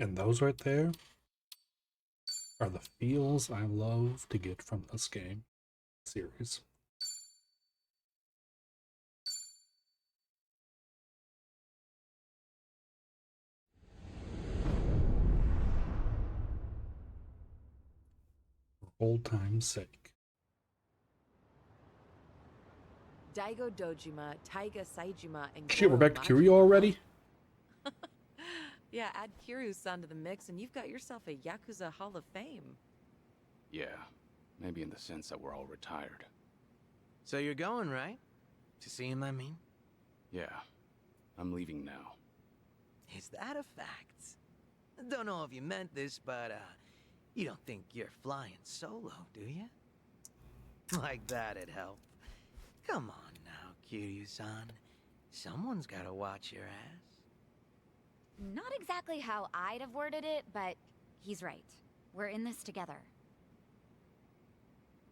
And those right there are the feels I love to get from this game series. For old time's sake. Daigo Dojima, Taiga Saijima, and Shit, we're Goro back to Kiryu Majima, already? huh? Yeah, add Kiryu-san to the mix and you've got yourself a Yakuza Hall of Fame. Yeah, maybe in the sense that we're all retired. So you're going, right? To see him, I mean? Yeah, I'm leaving now. Is that a fact? Don't know if you meant this, but, you don't think you're flying solo, do you? Like that'd help. Come on now, Kiryu-san. Someone's gotta watch your ass. Not exactly how I'd have worded it, but he's right. We're in this together.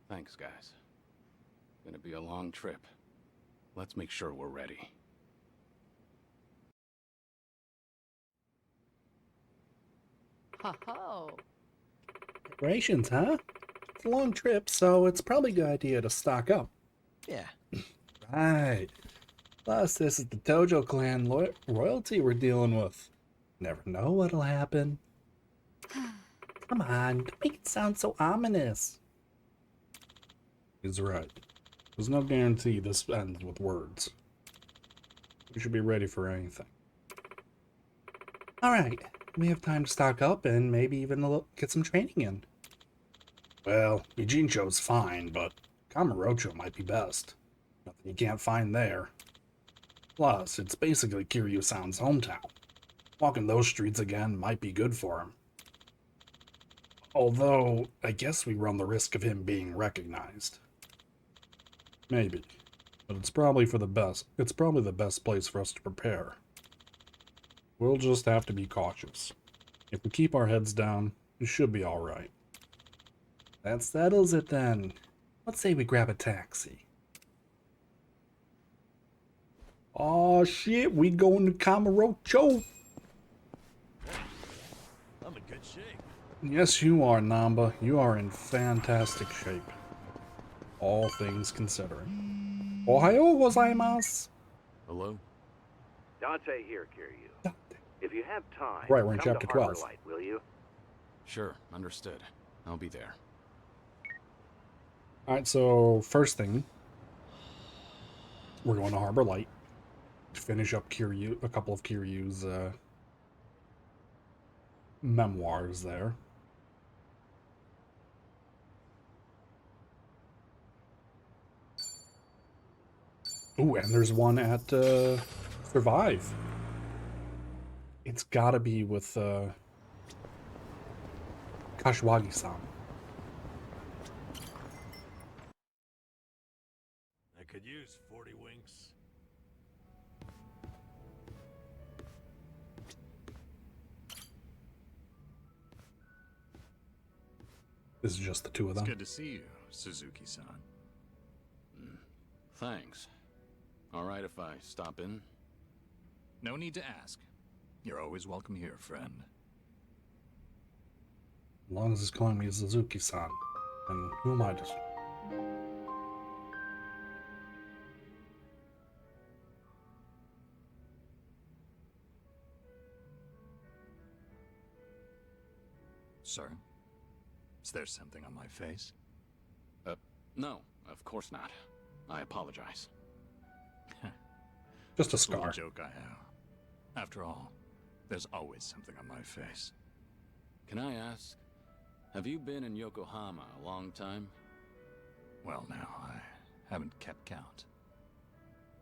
Thanks, guys. Gonna be a long trip. Let's make sure we're ready. Ho-ho! Preparations, huh? It's a long trip, so it's probably a good idea to stock up. Yeah. Right. Plus, this is the Tojo clan royalty we're dealing with. Never know what'll happen. Come on, don't make it sound so ominous. He's right. There's no guarantee this ends with words. We should be ready for anything. Alright, we have time to stock up and maybe even get some training in. Well, Mijincho's fine, but Kamurocho might be best. Nothing you can't find there. Plus, it's basically Kiryu-san's hometown. Walking those streets again might be good for him. Although, I guess we run the risk of him being recognized. Maybe. But it's probably for the best. It's probably the best place for us to prepare. We'll just have to be cautious. If we keep our heads down, we should be alright. That settles it then. Let's say we grab a taxi. Aw shit, we going to Kamurocho! I'm in good shape. Yes, you are, Namba. You are in fantastic shape. All things considering. Ohayo gozaimasu! Hello? Dante here, Kiryu. Dante. If you have time, Right, we're in come chapter to Harbor 12. Light, will you? Sure, understood. I'll be there. Alright, so first thing, we're going to Harbor Light to finish up Kiryu, a couple of Kiryu's memoirs there. Ooh, and there's one at Survive. It's gotta be with Kashiwagi-san. I could use 40 winks. This is just the two of It's them. good to see you, Suzuki-san. Thanks. Alright if I stop in? No need to ask. You're always welcome here, friend. As long as he's calling me Suzuki-san. And who am I to... Sir? Is there something on my face? No, of course not. I apologize. Just a Little scar. joke I have. After all, there's always something on my face. Can I ask, have you been in Yokohama a long time? Well, now, I haven't kept count.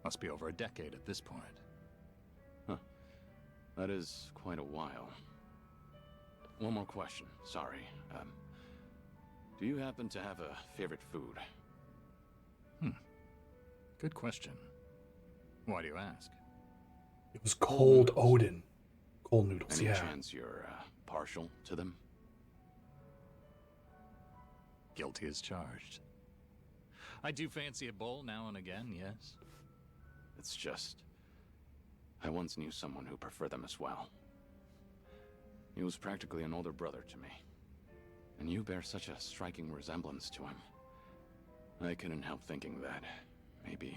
Must be over a decade at this point. Huh. That is quite a while. One more question, sorry. Do you happen to have a favorite food? Good question. Why do you ask? It was cold Odin. Cold noodles, Any yeah. chance you're partial to them? Guilty as charged. I do fancy a bowl now and again, yes. It's just... I once knew someone who preferred them as well. He was practically an older brother to me. And you bear such a striking resemblance to him. I couldn't help thinking that, maybe...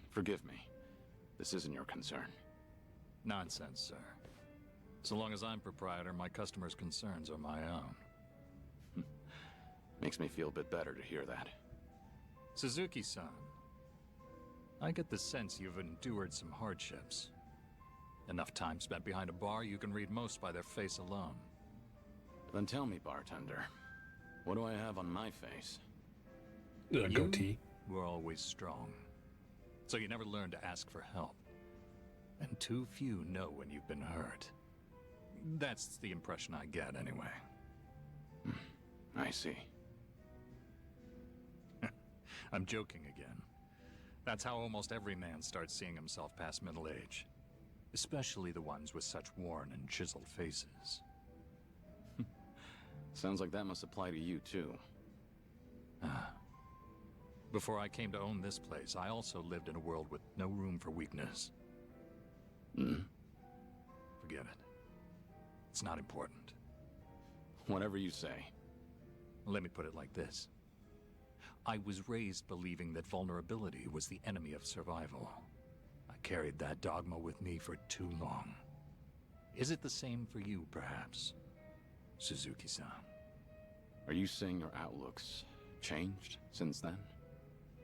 Forgive me. This isn't your concern. Nonsense, sir. So long as I'm proprietor, my customers' concerns are my own. Makes me feel a bit better to hear that. Suzuki-san, I get the sense you've endured some hardships. Enough time spent behind a bar, you can read most by their face alone. Then tell me, bartender, what do I have on my face? Goatee. You were always strong. So you never learned to ask for help. And too few know when you've been hurt. That's the impression I get, anyway. I see. I'm joking again. That's how almost every man starts seeing himself past middle age. Especially the ones with such worn and chiseled faces. Sounds like that must apply to you, too. Before I came to own this place, I also lived in a world with no room for weakness. Forget it. It's not important. Whatever you say. Let me put it like this. I was raised believing that vulnerability was the enemy of survival. I carried that dogma with me for too long. Is it the same for you, perhaps, Suzuki-san? Are you saying your outlook's changed since then?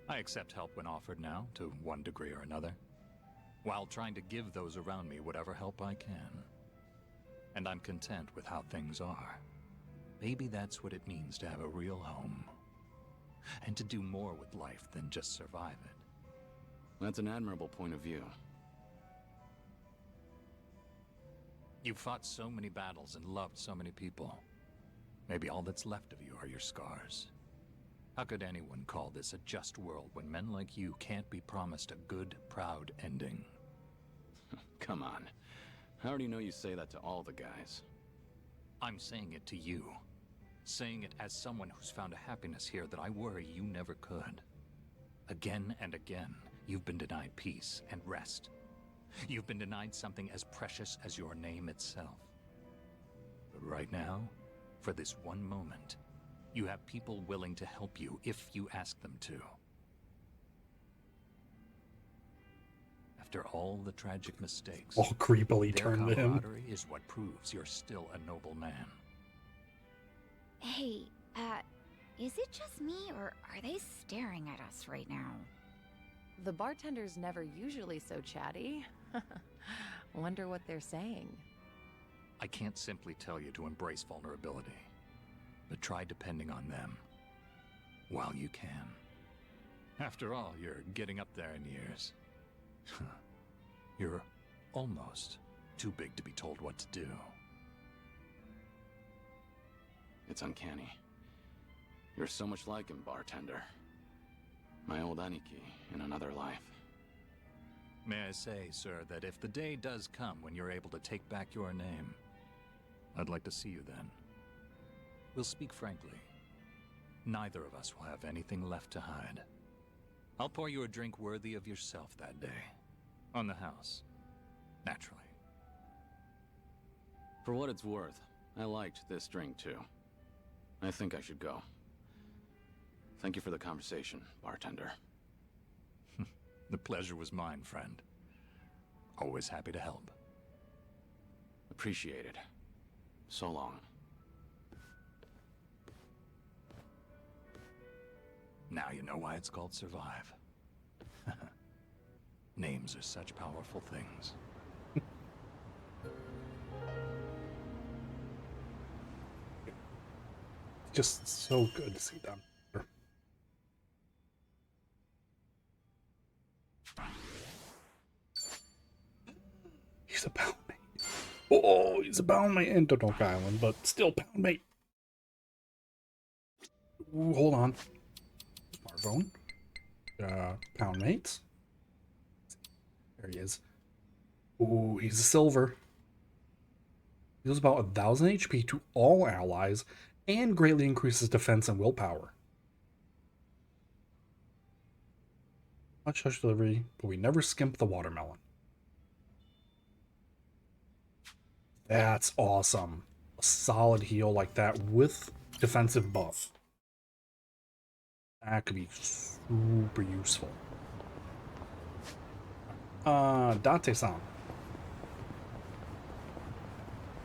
I accept help when offered now, to one degree or another, while trying to give those around me whatever help I can. And I'm content with how things are. Maybe that's what it means to have a real home. And to do more with life than just survive it. That's an admirable point of view. You've fought so many battles and loved so many people. Maybe all that's left of you are your scars. How could anyone call this a just world when men like you can't be promised a good, proud ending? Come on. How do you know you say that to all the guys? I'm saying it to you. Saying it as someone who's found a happiness here that I worry you never could. Again and again, you've been denied peace and rest. You've been denied something as precious as your name itself. But right now, for this one moment, you have people willing to help you if you ask them to. After all the tragic mistakes, All creepily their turned to him. camaraderie is what proves you're still a noble man. Hey, is it just me, or are they staring at us right now? The bartender's never usually so chatty. Wonder what they're saying. I can't simply tell you to embrace vulnerability, but try depending on them while you can. After all, you're getting up there in years. You're almost too big to be told what to do. It's uncanny. You're so much like him, bartender. My old Aniki in another life. May I say, sir, that if the day does come when you're able to take back your name, I'd like to see you then. We'll speak frankly. Neither of us will have anything left to hide. I'll pour you a drink worthy of yourself that day. On the house. Naturally. For what it's worth, I liked this drink too. I think I should go. Thank you for the conversation, bartender. The pleasure was mine, friend. Always happy to help. Appreciate it. So long. Now you know why it's called Survive. Names are such powerful things. Just so good to see them. He's a poundmate. Oh, he's a poundmate in Totok Island, but still poundmate. Ooh, hold on. Smartphone. Poundmates. There he is. Ooh, he's a silver. Deals about 1,000 HP to all allies and greatly increases defense and willpower. Hush hush delivery, but we never skimp the watermelon. That's awesome. A solid heal like that with defensive buff. That could be super useful. Dante-san.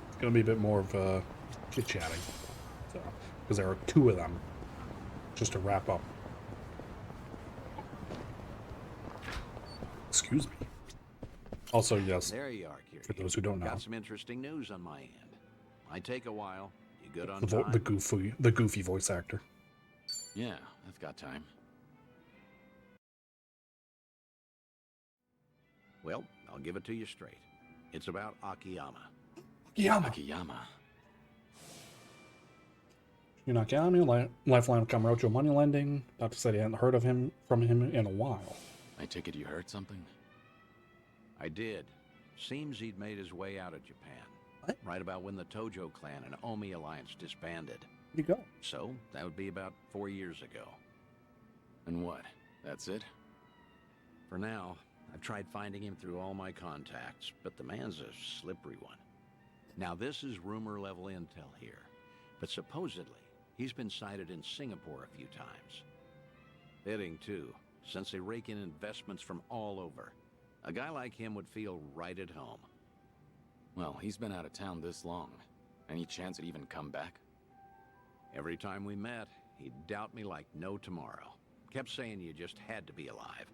It's gonna be a bit more of chit-chatting. So, because there are two of them. Just to wrap up. Excuse me. Also, yes, There you are, Kiryu. for those who don't know, Got some interesting news on my end. Might take a while. You good on the time? the goofy voice actor. Yeah, I've got time. Well, I'll give it to you straight. It's about Akiyama. Akiyama. Akiyama. Akiyama, lifeline of Kamurocho money lending. Doctor said he hadn't heard from him in a while. I take it you heard something? I did. Seems he'd made his way out of Japan. What? Right about when the Tojo clan and Omi alliance disbanded. Where'd he go? So, that would be about 4 years ago. And what? That's it? For now, I've tried finding him through all my contacts, but the man's a slippery one. Now, this is rumor-level intel here, but supposedly, he's been sighted in Singapore a few times. Fitting, too, since they rake in investments from all over. A guy like him would feel right at home. Well, he's been out of town this long. Any chance he'd even come back? Every time we met, he'd doubt me like no tomorrow. Kept saying you just had to be alive.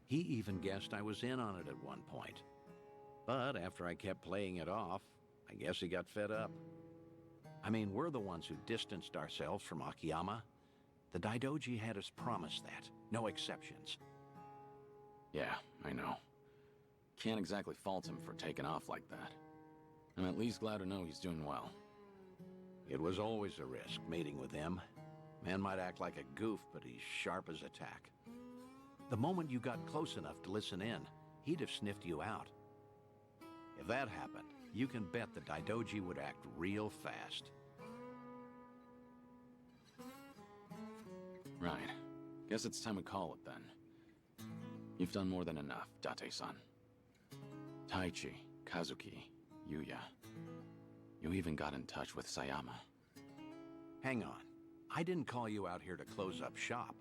He even guessed I was in on it at one point. But after I kept playing it off, I guess he got fed up. I mean, we're the ones who distanced ourselves from Akiyama. The Daidoji had us promise that. No exceptions. Yeah, I know. Can't exactly fault him for taking off like that. I'm at least glad to know he's doing well. It was always a risk, meeting with him. Man might act like a goof, but he's sharp as a tack. The moment you got close enough to listen in, he'd have sniffed you out. If that happened, you can bet the Daidoji would act real fast. Right. Guess it's time we call it then. You've done more than enough, Date-san. Taichi, Kazuki, Yuya. You even got in touch with Sayama. Hang on. I didn't call you out here to close up shop.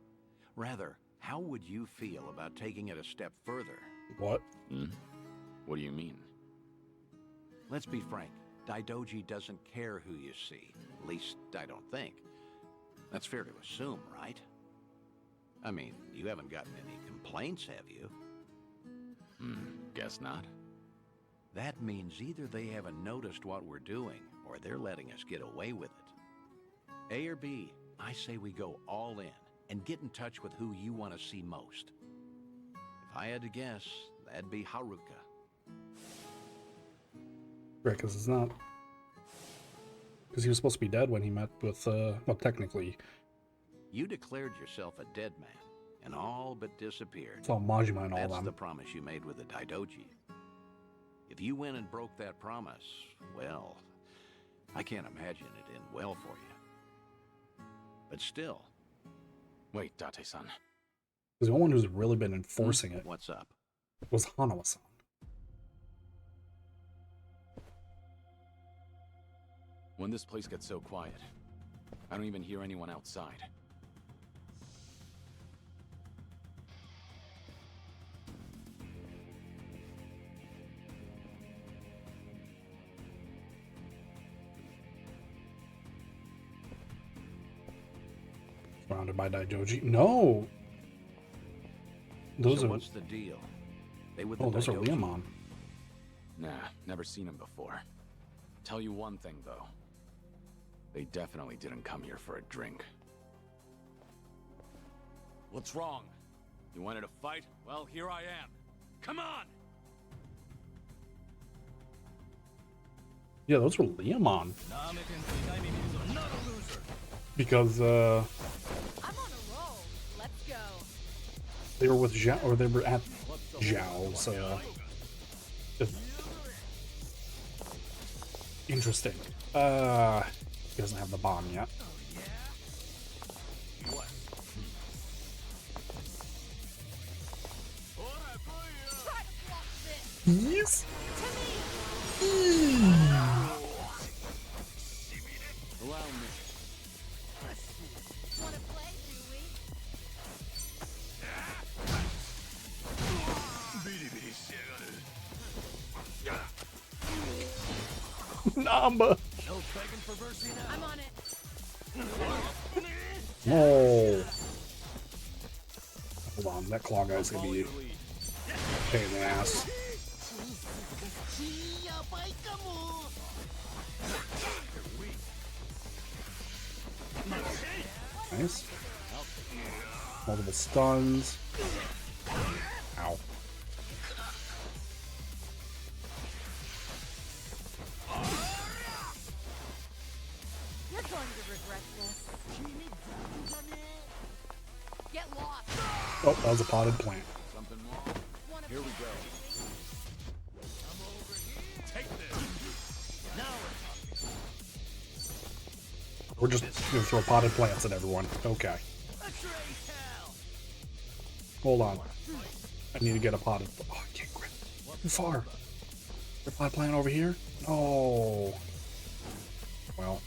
Rather, how would you feel about taking it a step further? What? Hmm? What do you mean? Let's be frank. Daidoji doesn't care who you see. At least, I don't think. That's fair to assume, right? I mean, you haven't gotten any complaints, have you? Guess not. That means either they haven't noticed what we're doing, or they're letting us get away with it. A or B, I say we go all in, and get in touch with who you want to see most. If I had to guess, that'd be Haruka. Right, because it's not... Because he was supposed to be dead when he met with, well, technically, You declared yourself a dead man, and all but disappeared. it's all Majima and all That's them. the promise you made with the Daidoji. If you went and broke that promise, well, I can't imagine it end well for you. But still. Wait, Date-san. Because the only one who's really been enforcing it What's up? was Hanawa-san. When this place gets so quiet, I don't even hear anyone outside. Surrounded by Daidoji. No! Those So are... what's the deal? They with Oh, the those are Daidoji? Leomon. Nah, never seen him before. Tell you one thing, though. They definitely didn't come here for a drink. What's wrong? You wanted to fight? Well, here I am. Come on! Yeah, those were Leomon. Because, I'm on a roll. Let's go. they were with Zhao, or they were at Zhao's, interesting. He doesn't have the bomb yet. Yes. Allow me. Wanna play, do we? Namba. No begging for mercy now. I'm on it. Oh. Hold on, that claw guy's gonna be a pain in the ass. Nice. Multiple stuns. Ow. You're going to regret this. Get lost. Oh, that was a potted plant. Something more? Wanna Here we play, go. Take this. Now We're just gonna throw potted plants at everyone. Okay. Hold on. I need to get a potted. Oh, I can't grab. Too far. Is there a potted plant over here? No. Well.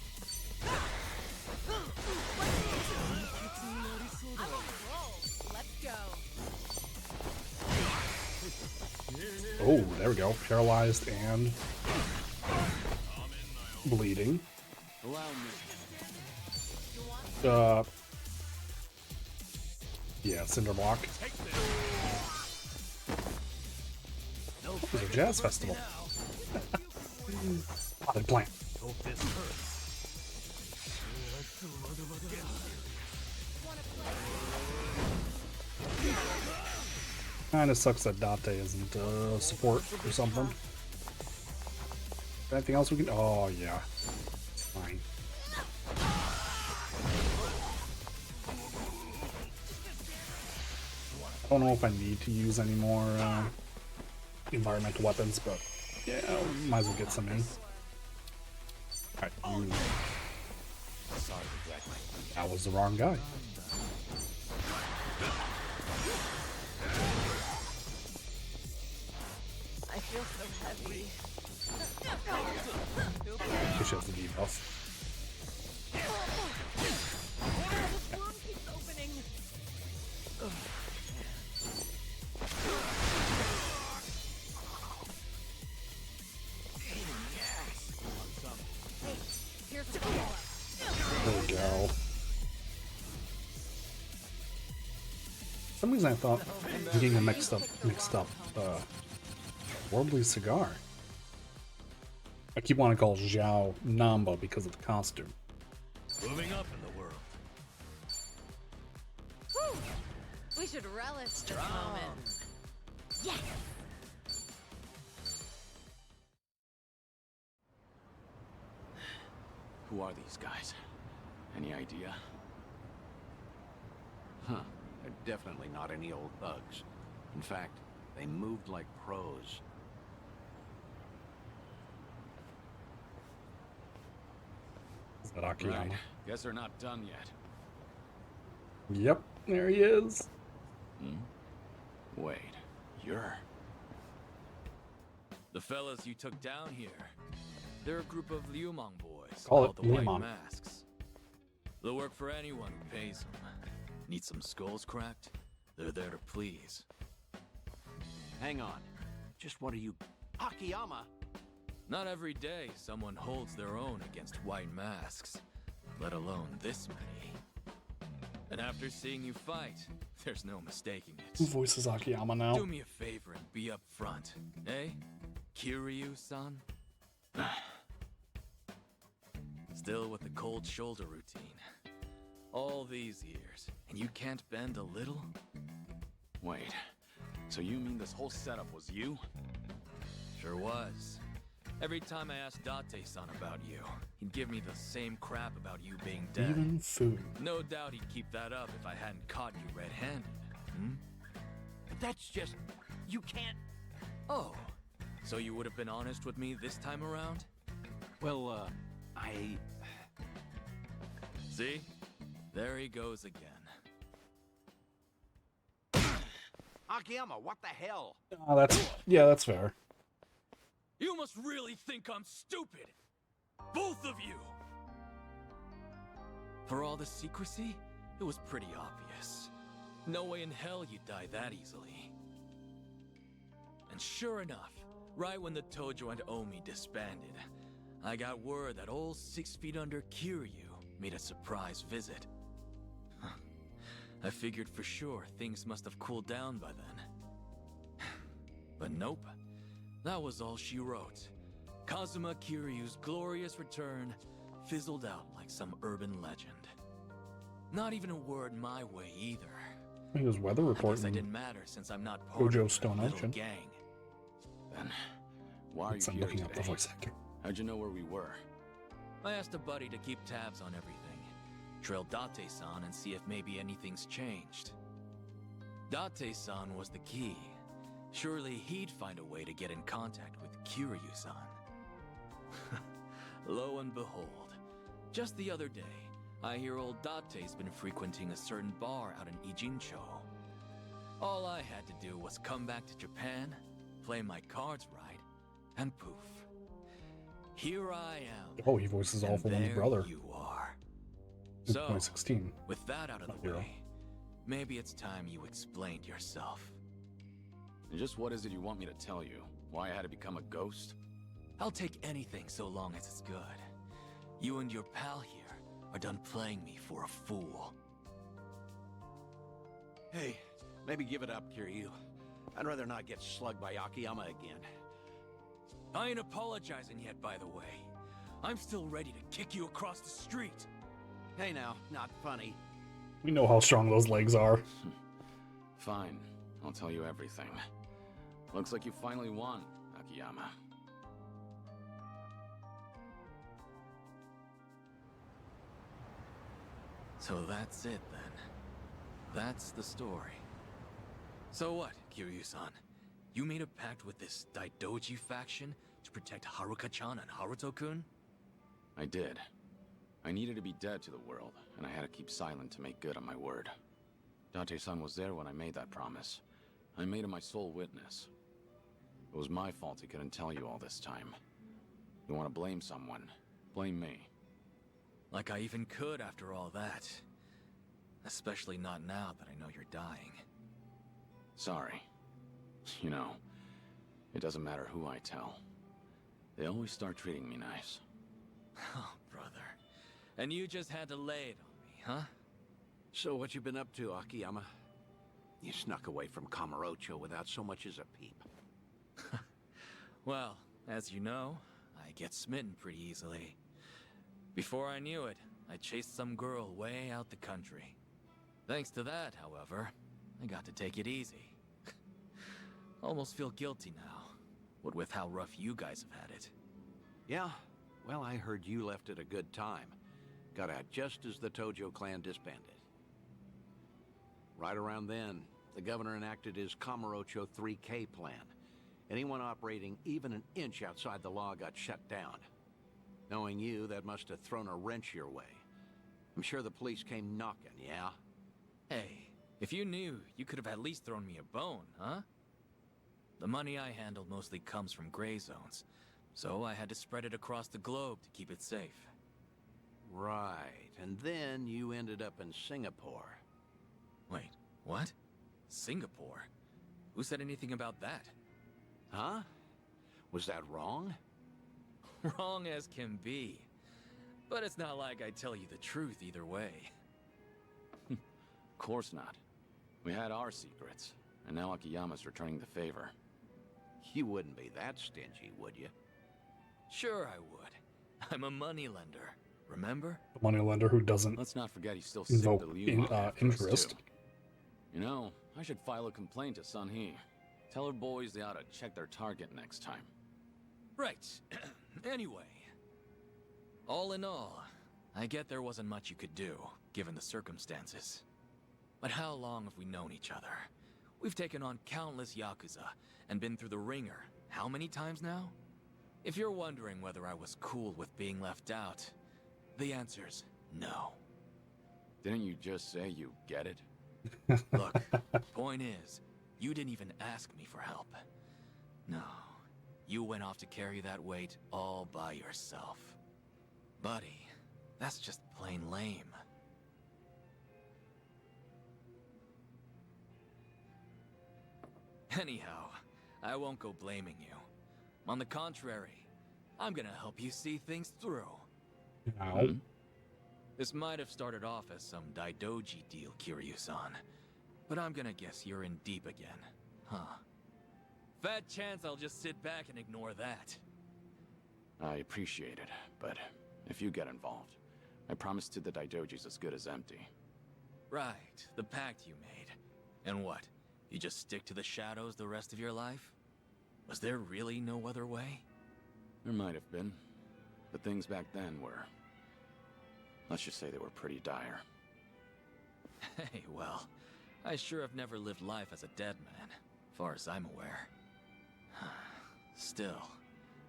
I'm on a roll. Let's go. Oh, there we go. Paralyzed and bleeding. Allow me. Yeah, cinder block. take this. No It's a begging jazz for mercy festival. now. Potted plant. Hope this hurts. Kinda sucks that Date isn't support or something. Anything else we can? Oh yeah. Fine. I don't know if I need to use any more environmental weapons, but yeah, might as well get some in. Alright, Sorry to drag my feet. that was the wrong guy. I feel so heavy. She has the debuff. The wound keeps opening. Here's a follow-up. There we go. For some reason I thought I'm getting a mixed up Worldly Cigar. I keep wanting to call Zhao Namba because of the costume. Moving up in the world. Whew. We should relish this moment. Yes! Who are these guys? Any idea? Huh. They're definitely not any old thugs. In fact, they moved like pros. Is that Akiyama? Right. Guess they're not done yet. Yep, there he is. Wait, you're... The fellas you took down here, they're a group of Liumang boys Call called it the White Liumang. Masks. They'll work for anyone who pays them. Need some skulls cracked? They're there to please. Hang on. Just what are you... Akiyama? Not every day someone holds their own against White Masks, let alone this many. And after seeing you fight, there's no mistaking Who it. voices Akiyama now? Do me a favor and be up front, eh? Kiryu-san? Still with the cold shoulder routine. All these years, and you can't bend a little? Wait, so you mean this whole setup was you? Sure was. Every time I asked Date-san about you, he'd give me the same crap about you being dead. Even food. No doubt he'd keep that up if I hadn't caught you red-handed. But that's just... You can't... Oh, so you would have been honest with me this time around? Well, I... See? There he goes again. Akiyama, what the hell? That's fair. You must really think I'm stupid! Both of you! For all the secrecy, it was pretty obvious. No way in hell you'd die that easily. And sure enough, right when the Tojo and Omi disbanded, I got word that old 6 feet under Kiryu made a surprise visit. I figured for sure things must have cooled down by then. But nope, that was all she wrote. Kazuma Kiryu's glorious return fizzled out like some urban legend. Not even a word my way either. He was weather I guess I reporting didn't matter since I'm not part Gojo of Stone the little Ocean. gang. Then, why are you Since I'm here looking up the today? voice actor. How'd you know where we were? I asked a buddy to keep tabs on everything. Trail Date-san and see if maybe anything's changed. Date-san was the key. Surely he'd find a way to get in contact with Kiryu-san. Lo and behold, just the other day, I hear old Date's been frequenting a certain bar out in Ijincho. All I had to do was come back to Japan, play my cards right, and poof. Here I am. Oh, he voices and All for One's there brother you are. in So, 2016. with that out of Not the hero. way, maybe it's time you explained yourself. And just what is it you want me to tell you? Why I had to become a ghost? I'll take anything so long as it's good. You and your pal here are done playing me for a fool. Hey, maybe give it up, Kiryu. I'd rather not get slugged by Akiyama again. I ain't apologizing yet, by the way. I'm still ready to kick you across the street. Hey now, not funny. We know how strong those legs are. Fine, I'll tell you everything. Looks like you finally won, Akiyama. So that's it then. That's the story. So what, Kiryu-san? You made a pact with this Daidoji faction to protect Haruka-chan and Haruto-kun? I did. I needed to be dead to the world, and I had to keep silent to make good on my word. Date-san was there when I made that promise. I made him my sole witness. It was my fault he couldn't tell you all this time. You want to blame someone? Blame me. Like I even could after all that. Especially not now that I know you're dying. Sorry. You know, it doesn't matter who I tell. They always start treating me nice. Oh, brother. And you just had to lay it on me, huh? So what you been up to, Akiyama? You snuck away from Kamurocho without so much as a peep. Well, as you know, I get smitten pretty easily. Before I knew it, I chased some girl way out the country. Thanks to that, however, I got to take it easy. Almost feel guilty now, what with how rough you guys have had it. Yeah? Well, I heard you left at a good time. Got out just as the Tojo clan disbanded. Right around then, the governor enacted his Kamurocho 3K plan. Anyone operating even an inch outside the law got shut down. Knowing you, that must have thrown a wrench your way. I'm sure the police came knocking, yeah? Hey, if you knew, you could have at least thrown me a bone, huh? The money I handle mostly comes from gray zones, so I had to spread it across the globe to keep it safe. Right, and then you ended up in Singapore. Wait, what? Singapore? Who said anything about that? Huh? Was that wrong? Wrong as can be. But it's not like I tell you the truth either way. Of course not. We had our secrets, and now Akiyama's returning the favor. You wouldn't be that stingy, would you? Sure I would. I'm a moneylender, remember? The moneylender who doesn't Let's not forget he's still sick invoke to Liu after us, interest. too. You know, I should file a complaint to Sun He. Tell her boys they ought to check their target next time. Right. Anyway. All in all, I get there wasn't much you could do, given the circumstances. But how long have we known each other? We've taken on countless Yakuza, and been through the ringer, how many times now? If you're wondering whether I was cool with being left out, the answer's no. Didn't you just say you get it? Look, point is, you didn't even ask me for help. No, you went off to carry that weight all by yourself. Buddy, that's just plain lame. Anyhow, I won't go blaming you. On the contrary, I'm gonna help you see things through. Ow. This might have started off as some Daidoji deal, Kiryu-san, but I'm gonna guess you're in deep again, huh? Fat chance I'll just sit back and ignore that. I appreciate it, but if you get involved, I promise to the Daidoji's as good as empty. Right, the pact you made. And what? You just stick to the shadows the rest of your life? Was there really no other way? There might have been, but things back then were... let's just say they were pretty dire. Hey, well, I sure have never lived life as a dead man, far as I'm aware. Still,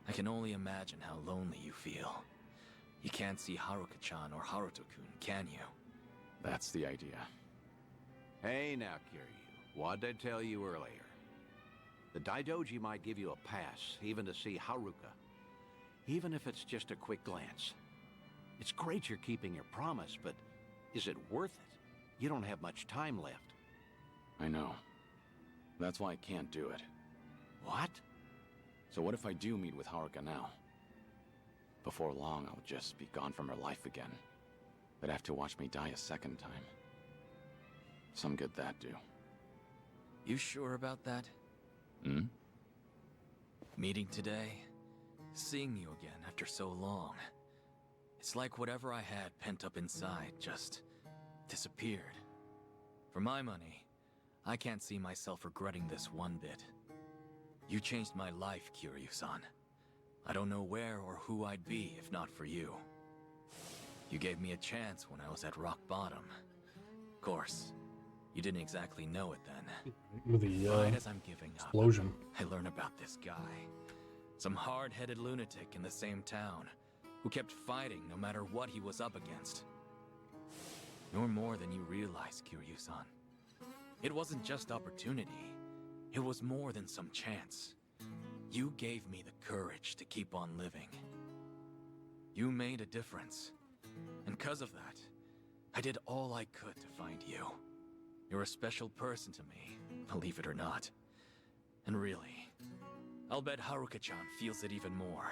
I can only imagine how lonely you feel. You can't see Haruka-chan or Haruto-kun, can you? That's the idea. Hey now, Kiryu. What did I tell you earlier? The Daidoji might give you a pass, even to see Haruka. Even if it's just a quick glance. It's great you're keeping your promise, but is it worth it? You don't have much time left. I know. That's why I can't do it. What? So what if I do meet with Haruka now? Before long, I'll just be gone from her life again. But have to watch me die a second time. Some good that do. You sure about that? Hmm? Meeting today, seeing you again after so long. It's like whatever I had pent up inside just disappeared. For my money, I can't see myself regretting this one bit. You changed my life, Kiryu-san. I don't know where or who I'd be if not for you. You gave me a chance when I was at rock bottom. Of course, you didn't exactly know it then. With the Right as I'm giving explosion. up, I learn about this guy. Some hard-headed lunatic in the same town, who kept fighting no matter what he was up against. You're more than you realize, Kiryu-san. It wasn't just opportunity. It was more than some chance. You gave me the courage to keep on living. You made a difference. And because of that, I did all I could to find you. You're a special person to me, believe it or not. And really, I'll bet Haruka-chan feels it even more.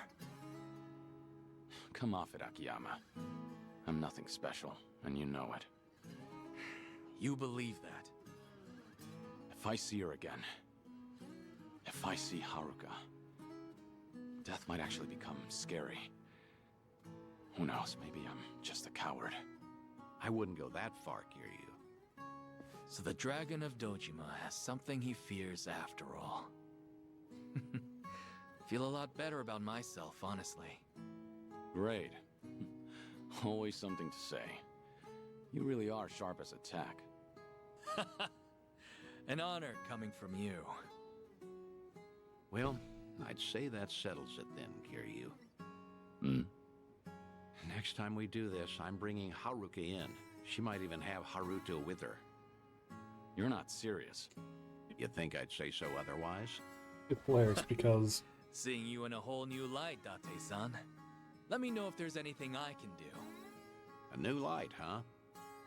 Come off it, Akiyama. I'm nothing special, and you know it. You believe that? If I see her again, if I see Haruka, death might actually become scary. Who knows, maybe I'm just a coward. I wouldn't go that far, Kiryu. So the Dragon of Dojima has something he fears after all. Feel a lot better about myself, honestly. Great. Always something to say. You really are sharp as a tack. An honor coming from you. Well, I'd say that settles it then, Kiryu. Hmm? Next time we do this, I'm bringing Haruka in. She might even have Haruto with her. You're not serious. You think I'd say so otherwise? It flares because Seeing you in a whole new light, Date-san. Let me know if there's anything I can do. A new light, huh?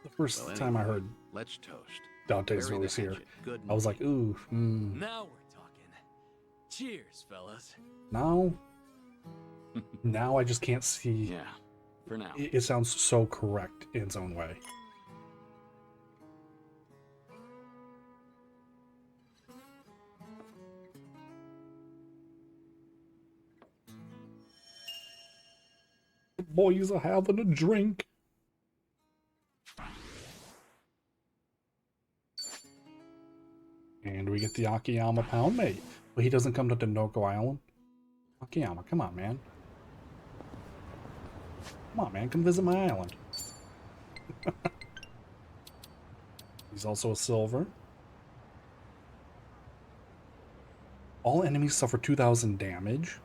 the first Well, time I anyway, heard let's toast. Dante's Bury the voice here, hatchet. Good I was like, ooh, Now we're talking. Cheers, fellas. now, now I just can't see. Yeah, for now. It sounds so correct in its own way. The boys are having a drink. And we get the Akiyama pound mate. But he doesn't come to Denoko Island. Akiyama, come on, man. Come on, man. Come visit my island. He's also a silver. All enemies suffer 2,000 damage.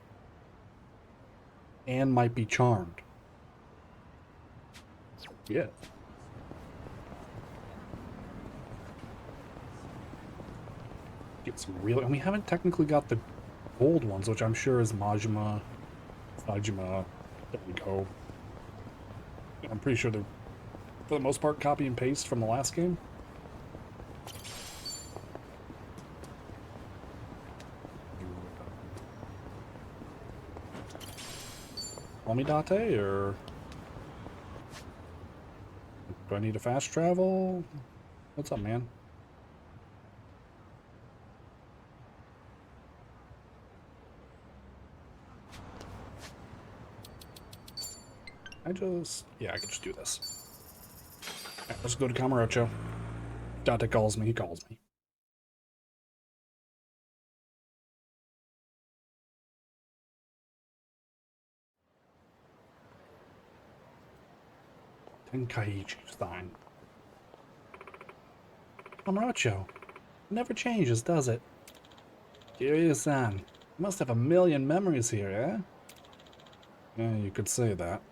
And might be charmed. Yeah. Get some real... And we haven't technically got the old ones, which I'm sure is Majima, Fajima. There we go. I'm pretty sure they're, for the most part, copy and paste from the last game. Call me Date, or do I need to fast travel? What's up, man? Yeah, I can just do this. Alright, let's go to Kamurocho. Date calls me, he calls me. Tenkaichi Stein. Kamurocho. Never changes, does it? Kiryu-san, you must have a million memories here, eh? Yeah, you could say that.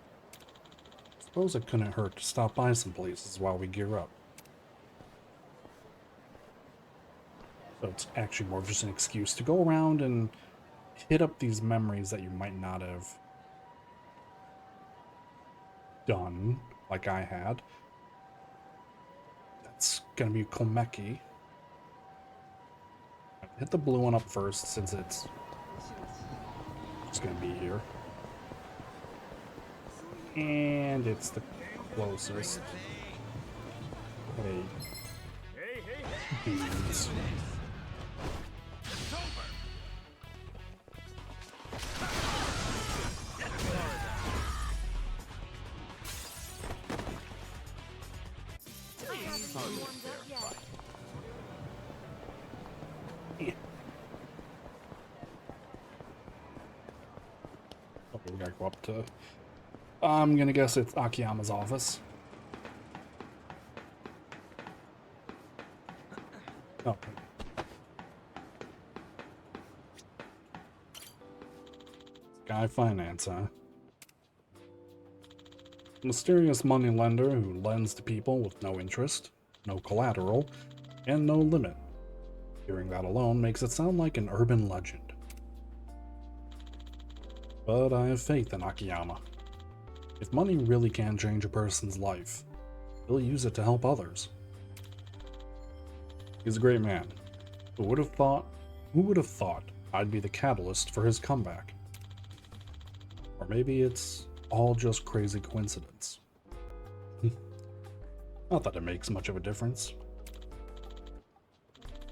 Suppose it couldn't hurt to stop by some places while we gear up. So it's actually more of just an excuse to go around and hit up these memories that you might not have done, like I had. That's gonna be Komeki. Hit the blue one up first, since it's just gonna be here. And it's the closest. Hey. Beans. Okay, we gotta go up to... I'm gonna guess it's Akiyama's office. Oh. Guy Finance, huh? Mysterious moneylender who lends to people with no interest, no collateral, and no limit. Hearing that alone makes it sound like an urban legend. But I have faith in Akiyama. If money really can change a person's life, he'll use it to help others. He's a great man. Who would have thought I'd be the catalyst for his comeback? Or maybe it's all just crazy coincidence. Not that it makes much of a difference.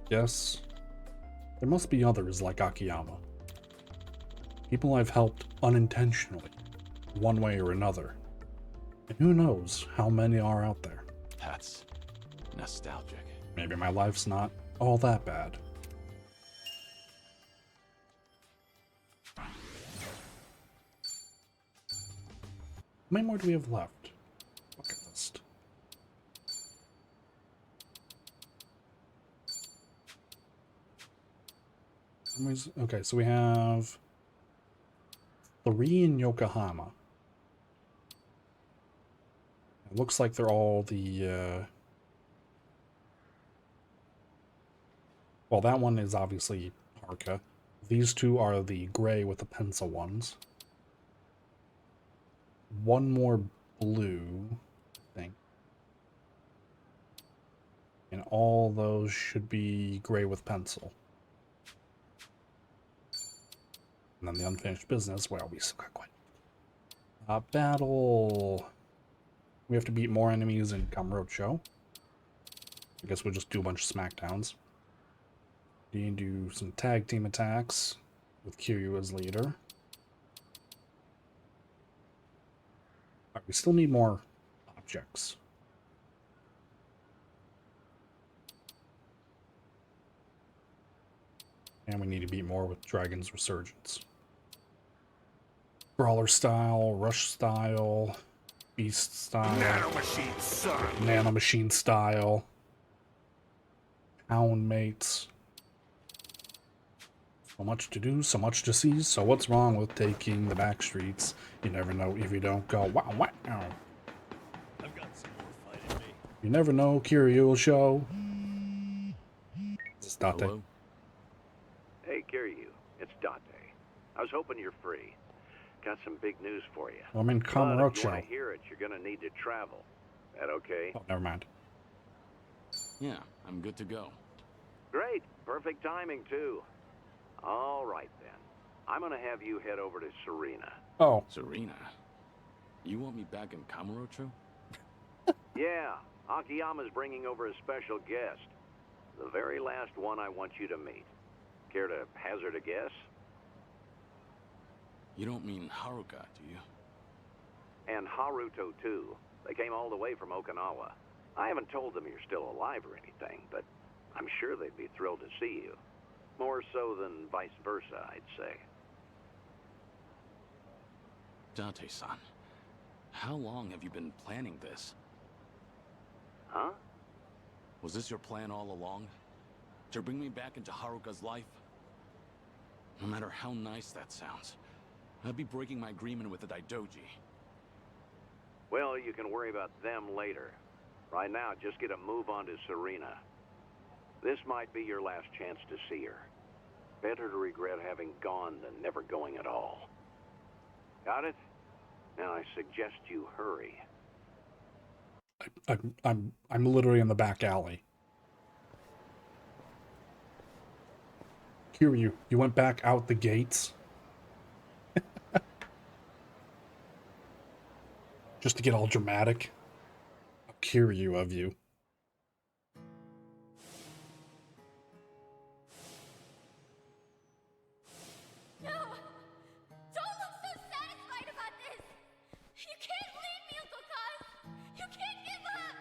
Yes, there must be others like Akiyama. People I've helped unintentionally, one way or another. And who knows how many are out there. That's nostalgic. Maybe my life's not all that bad. How many more do we have left? Bucket list. Okay, so we have 3 in Yokohama. It looks like they're all the, well, that one is obviously Harka. These 2 are the gray with the pencil ones. One more blue, I think. And all those should be gray with pencil. And then the unfinished business, well, we still got quite. Battle. We have to beat more enemies in Kamurocho. I guess we'll just do a bunch of smackdowns. We need to do some tag team attacks with Kiryu as leader. Alright, we still need more objects. And we need to beat more with Dragon's Resurgence. Brawler style, Rush style, Beast style, Nanomachine, son. Nanomachine style, Hound mates. So much to do, so much to see, so what's wrong with taking the back streets? You never know if you don't go wow wow. I've got some more fight in me. You never know, Kiryu will show. Is this Date? Hello? Hey, Kiryu. It's it's Date. I was hoping you're free. Got some big news for you. I'm in But if you Kamurocho. want to hear it, you're gonna need to travel. That okay? Oh, never mind. Yeah, I'm good to go. Great. Perfect timing, too. All right, then. I'm gonna have you head over to Serena. Oh, Serena, you want me back in Kamurocho? Yeah, Akiyama's bringing over a special guest. The very last one I want you to meet. Care to hazard a guess? You don't mean Haruka, do you? And Haruto, too. They came all the way from Okinawa. I haven't told them you're still alive or anything, but I'm sure they'd be thrilled to see you. More so than vice versa, I'd say. Date-san, how long have you been planning this? Huh? Was this your plan all along? To bring me back into Haruka's life? No matter how nice that sounds, I'd be breaking my agreement with the Daidoji. Well, you can worry about them later. Right now, just get a move on to Serena. This might be your last chance to see her. Better to regret having gone than never going at all. Got it? Now I suggest you hurry. I'm literally in the back alley. Kiryu, you went back out the gates? Just to get all dramatic? How Kiryu of you. No! Don't look so satisfied about this! You can't leave me, Uncle Kaz! You can't give up!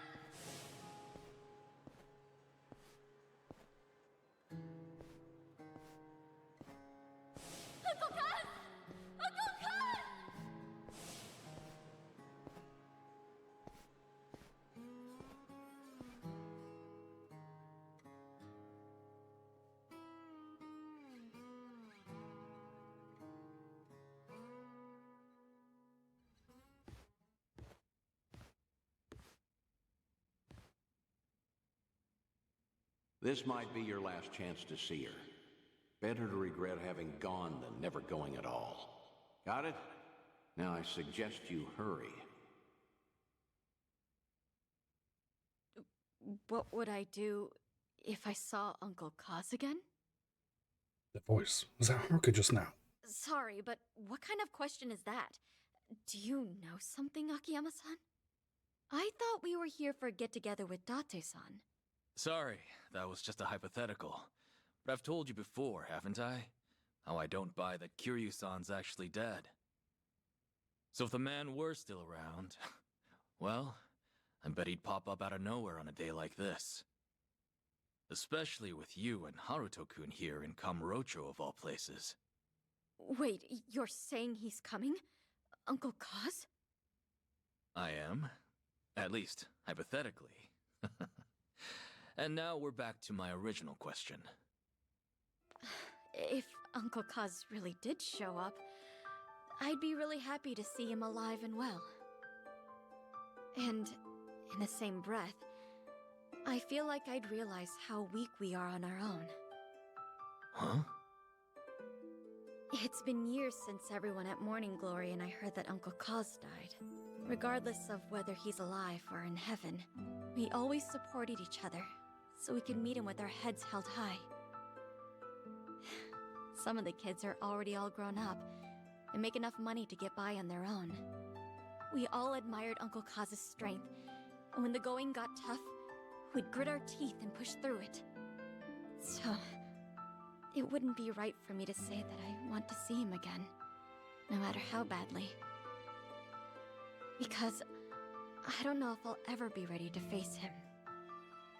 Uncle Kaz! Uncle Kaz! This might be your last chance to see her. Better to regret having gone than never going at all. Got it? Now I suggest you hurry. What would I do if I saw Uncle Kaz again? The voice. Was that Haruka just now? Sorry, but what kind of question is that? Do you know something, Akiyama-san? I thought we were here for a get-together with Date-san. Sorry, that was just a hypothetical. But I've told you before, haven't I? How I don't buy that Kiryu-san's actually dead. So if the man were still around, well, I bet he'd pop up out of nowhere on a day like this. Especially with you and Haruto-kun here in Kamurocho of all places. Wait, you're saying he's coming? Uncle Kaz? I am. At least, hypothetically. And now we're back to my original question. If Uncle Kaz really did show up, I'd be really happy to see him alive and well. And in the same breath, I feel like I'd realize how weak we are on our own. Huh? It's been years since everyone at Morning Glory and I heard that Uncle Kaz died. Regardless of whether he's alive or in heaven, we always supported each other, so we could meet him with our heads held high. Some of the kids are already all grown up and make enough money to get by on their own. We all admired Uncle Kaz's strength, and when the going got tough, we'd grit our teeth and push through it. So, it wouldn't be right for me to say that I want to see him again, no matter how badly. Because I don't know if I'll ever be ready to face him.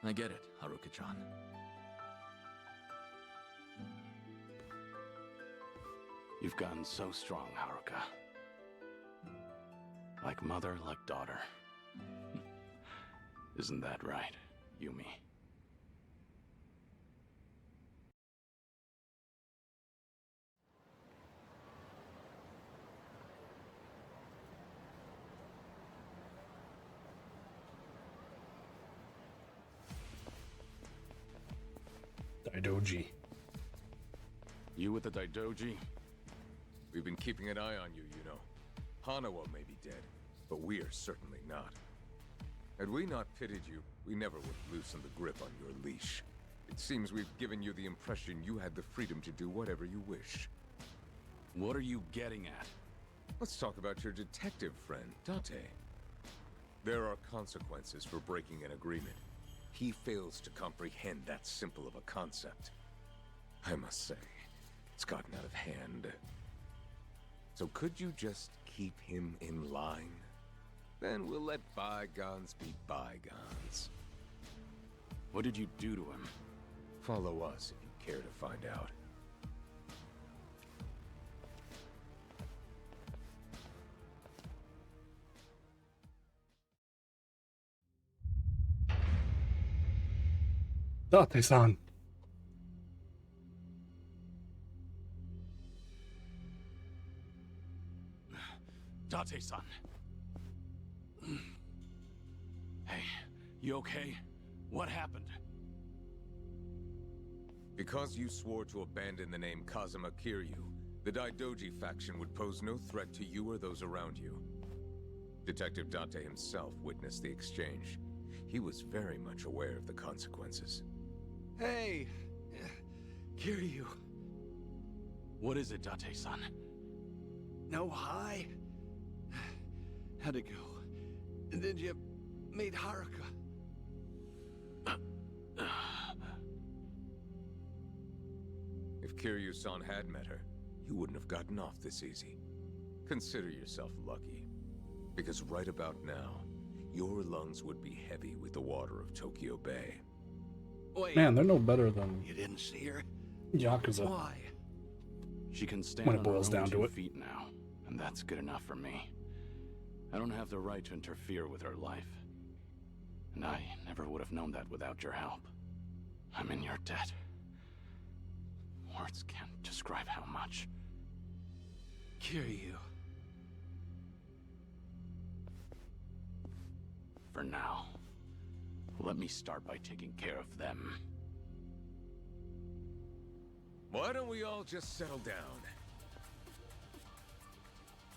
I get it, Haruka-chan. You've gotten so strong, Haruka. Like mother, like daughter. Isn't that right, Yumi? Daidoji. You with the Daidoji? We've been keeping an eye on you, you know. Hanawa may be dead, but we are certainly not. Had we not pitied you, we never would have loosened the grip on your leash. It seems we've given you the impression you had the freedom to do whatever you wish. What are you getting at? Let's talk about your detective friend, Date. There are consequences for breaking an agreement. He fails to comprehend that simple of a concept. I must say, it's gotten out of hand. So could you just keep him in line? Then we'll let bygones be bygones. What did you do to him? Follow us if you care to find out. Date-san. Date-san. Hey, you okay? What happened? Because you swore to abandon the name Kazuma Kiryu, the Daidoji faction would pose no threat to you or those around you. Detective Date himself witnessed the exchange. He was very much aware of the consequences. Hey, Kiryu. What is it, Date-san? No hi? How'd it go? Did you meet Haruka? If Kiryu-san had met her, you wouldn't have gotten off this easy. Consider yourself lucky, because right about now, your lungs would be heavy with the water of Tokyo Bay. Wait, Man, they're no better than you didn't see her? Yakuza. Why? She can stand When it on her boils own down to 2 it. feet now, and that's good enough for me. I don't have the right to interfere with her life. And I never would have known that without your help. I'm in your debt. Words can't describe how much. Kiryu. For now, let me start by taking care of them. Why don't we all just settle down?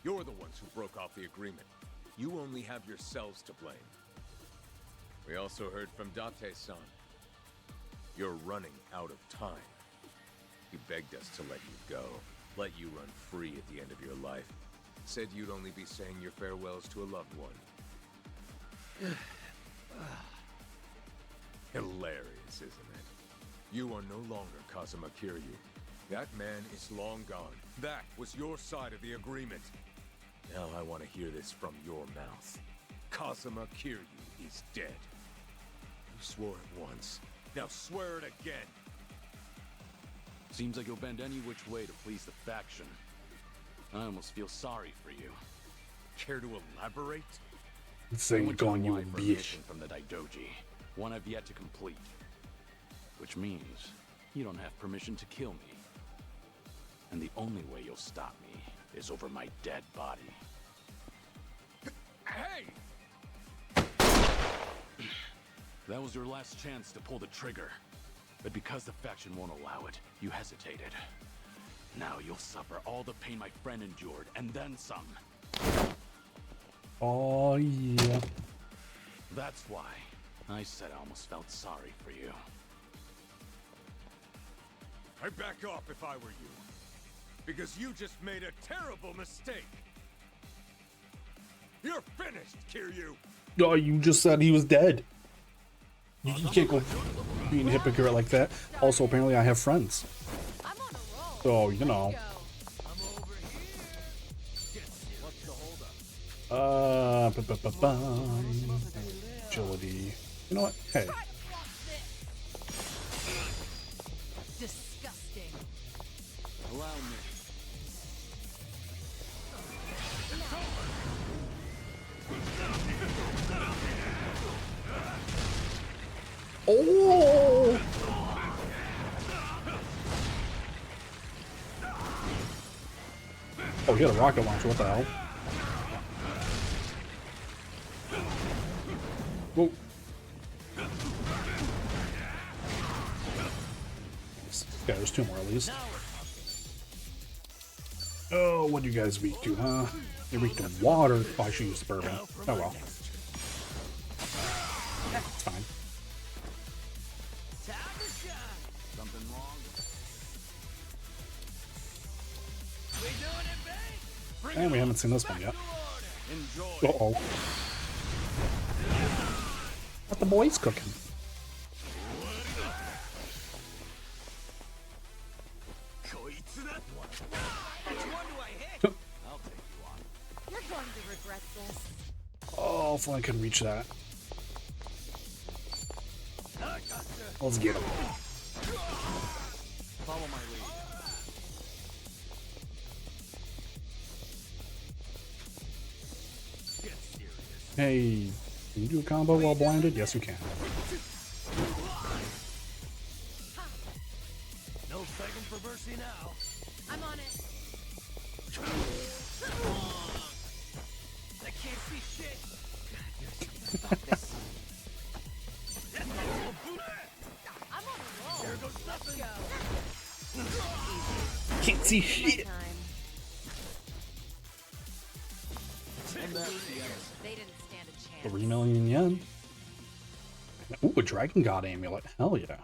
You're the ones who broke off the agreement. You only have yourselves to blame. We also heard from Date-san. You're running out of time. He begged us to let you go, let you run free at the end of your life. Said you'd only be saying your farewells to a loved one. Hilarious, isn't it? You are no longer Kazuma Kiryu. That man is long gone. That was your side of the agreement. Now I want to hear this from your mouth. Kazuma Kiryu is dead. You swore it once. Now swear it again. Seems like you'll bend any which way to please the faction. I almost feel sorry for you. Care to elaborate? Saying went to calling you a Hawaii for a bitch. mission from the Daidoji, one I've yet to complete. Which means you don't have permission to kill me. And the only way you'll stop me is over my dead body. Hey! That was your last chance to pull the trigger. But because the faction won't allow it, you hesitated. Now you'll suffer all the pain my friend endured, and then some. Oh, yeah. That's why I said I almost felt sorry for you. I'd back off if I were you. Because you just made a terrible mistake. You're finished, Kiryu! Oh, you just said he was dead. You can't go being a hypocrite like that. Also, apparently I have friends. I'm on a roll. So, you know. Agility. You know what? Hey. Disgusting. Allow me. Oh! Oh, he had a rocket launcher. What the hell? Whoa. Yeah, there's 2 more at least. Oh, what do you guys weak to, huh? You're weak to water. Oh, I should use bourbon. Oh well. It's fine. Something wrong? And we haven't seen this one yet. Enjoy. Uh-oh. What the boys cooking? I'll take you on. You're going to regret this. Oh, if I can reach that. Let's get him. Follow my lead. Hey, can you do a combo while blinded? Yes, you can. No begging for mercy now. I'm on it. I can't see shit. I'm on a roll. Here goes nothing. Can't see shit. Time. They didn't stand a chance. 3 million yen. Ooh, a Dragon God amulet. Hell yeah.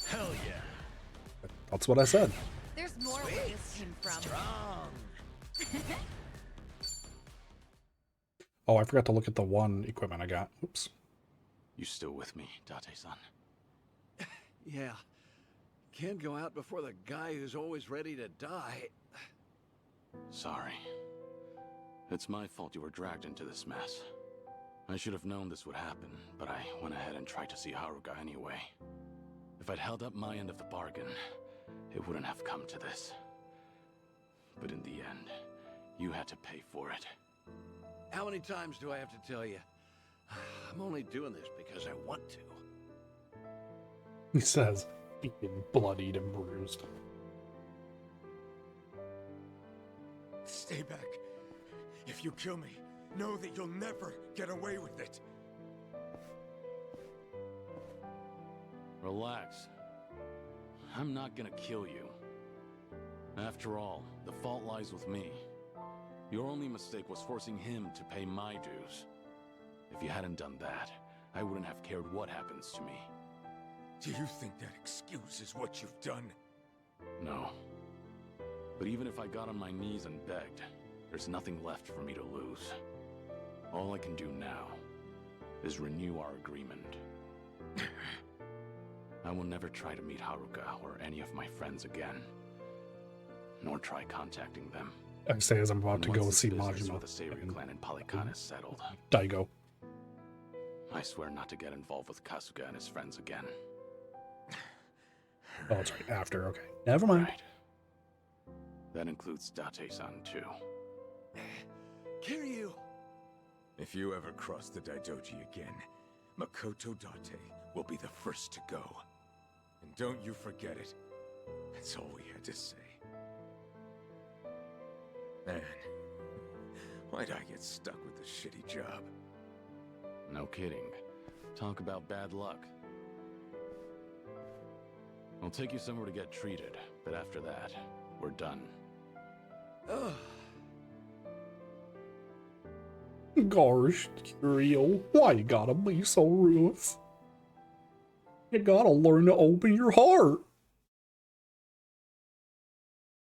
Hell yeah. That's what I said. There's more where this came from. Strong. Oh, I forgot to look at the one equipment I got. Oops. You still with me, Date-san? Yeah. Can't go out before the guy who's always ready to die. Sorry. It's my fault you were dragged into this mess. I should have known this would happen, but I went ahead and tried to see Haruka anyway. If I'd held up my end of the bargain, it wouldn't have come to this. But in the end, you had to pay for it. How many times do I have to tell you? I'm only doing this because I want to. He says, being bloodied and bruised. Stay back. If you kill me, know that you'll never get away with it. Relax. I'm not gonna kill you. After all, the fault lies with me. Your only mistake was forcing him to pay my dues. If you hadn't done that, I wouldn't have cared what happens to me. Do you think that excuses what you've done? No. But even if I got on my knees and begged, there's nothing left for me to lose. All I can do now is renew our agreement. I will never try to meet Haruka or any of my friends again, nor try contacting them. I say as I'm about And to once go this see business Majima with the Seiryu clan in Polycon is settled, Daigo. I swear not to get involved with Kasuga and his friends again. Oh, that's right. After. Okay. Never mind. Right. That includes Date-san too. Kiryu! If you ever cross the Daidoji again, Makoto Date will be the first to go. And don't you forget it. That's all we had to say. Man, why'd I get stuck with this shitty job? No kidding. Talk about bad luck. I'll take you somewhere to get treated, but after that, we're done. Ugh. Gosh, Kiryu, why you gotta be so rough? You gotta learn to open your heart.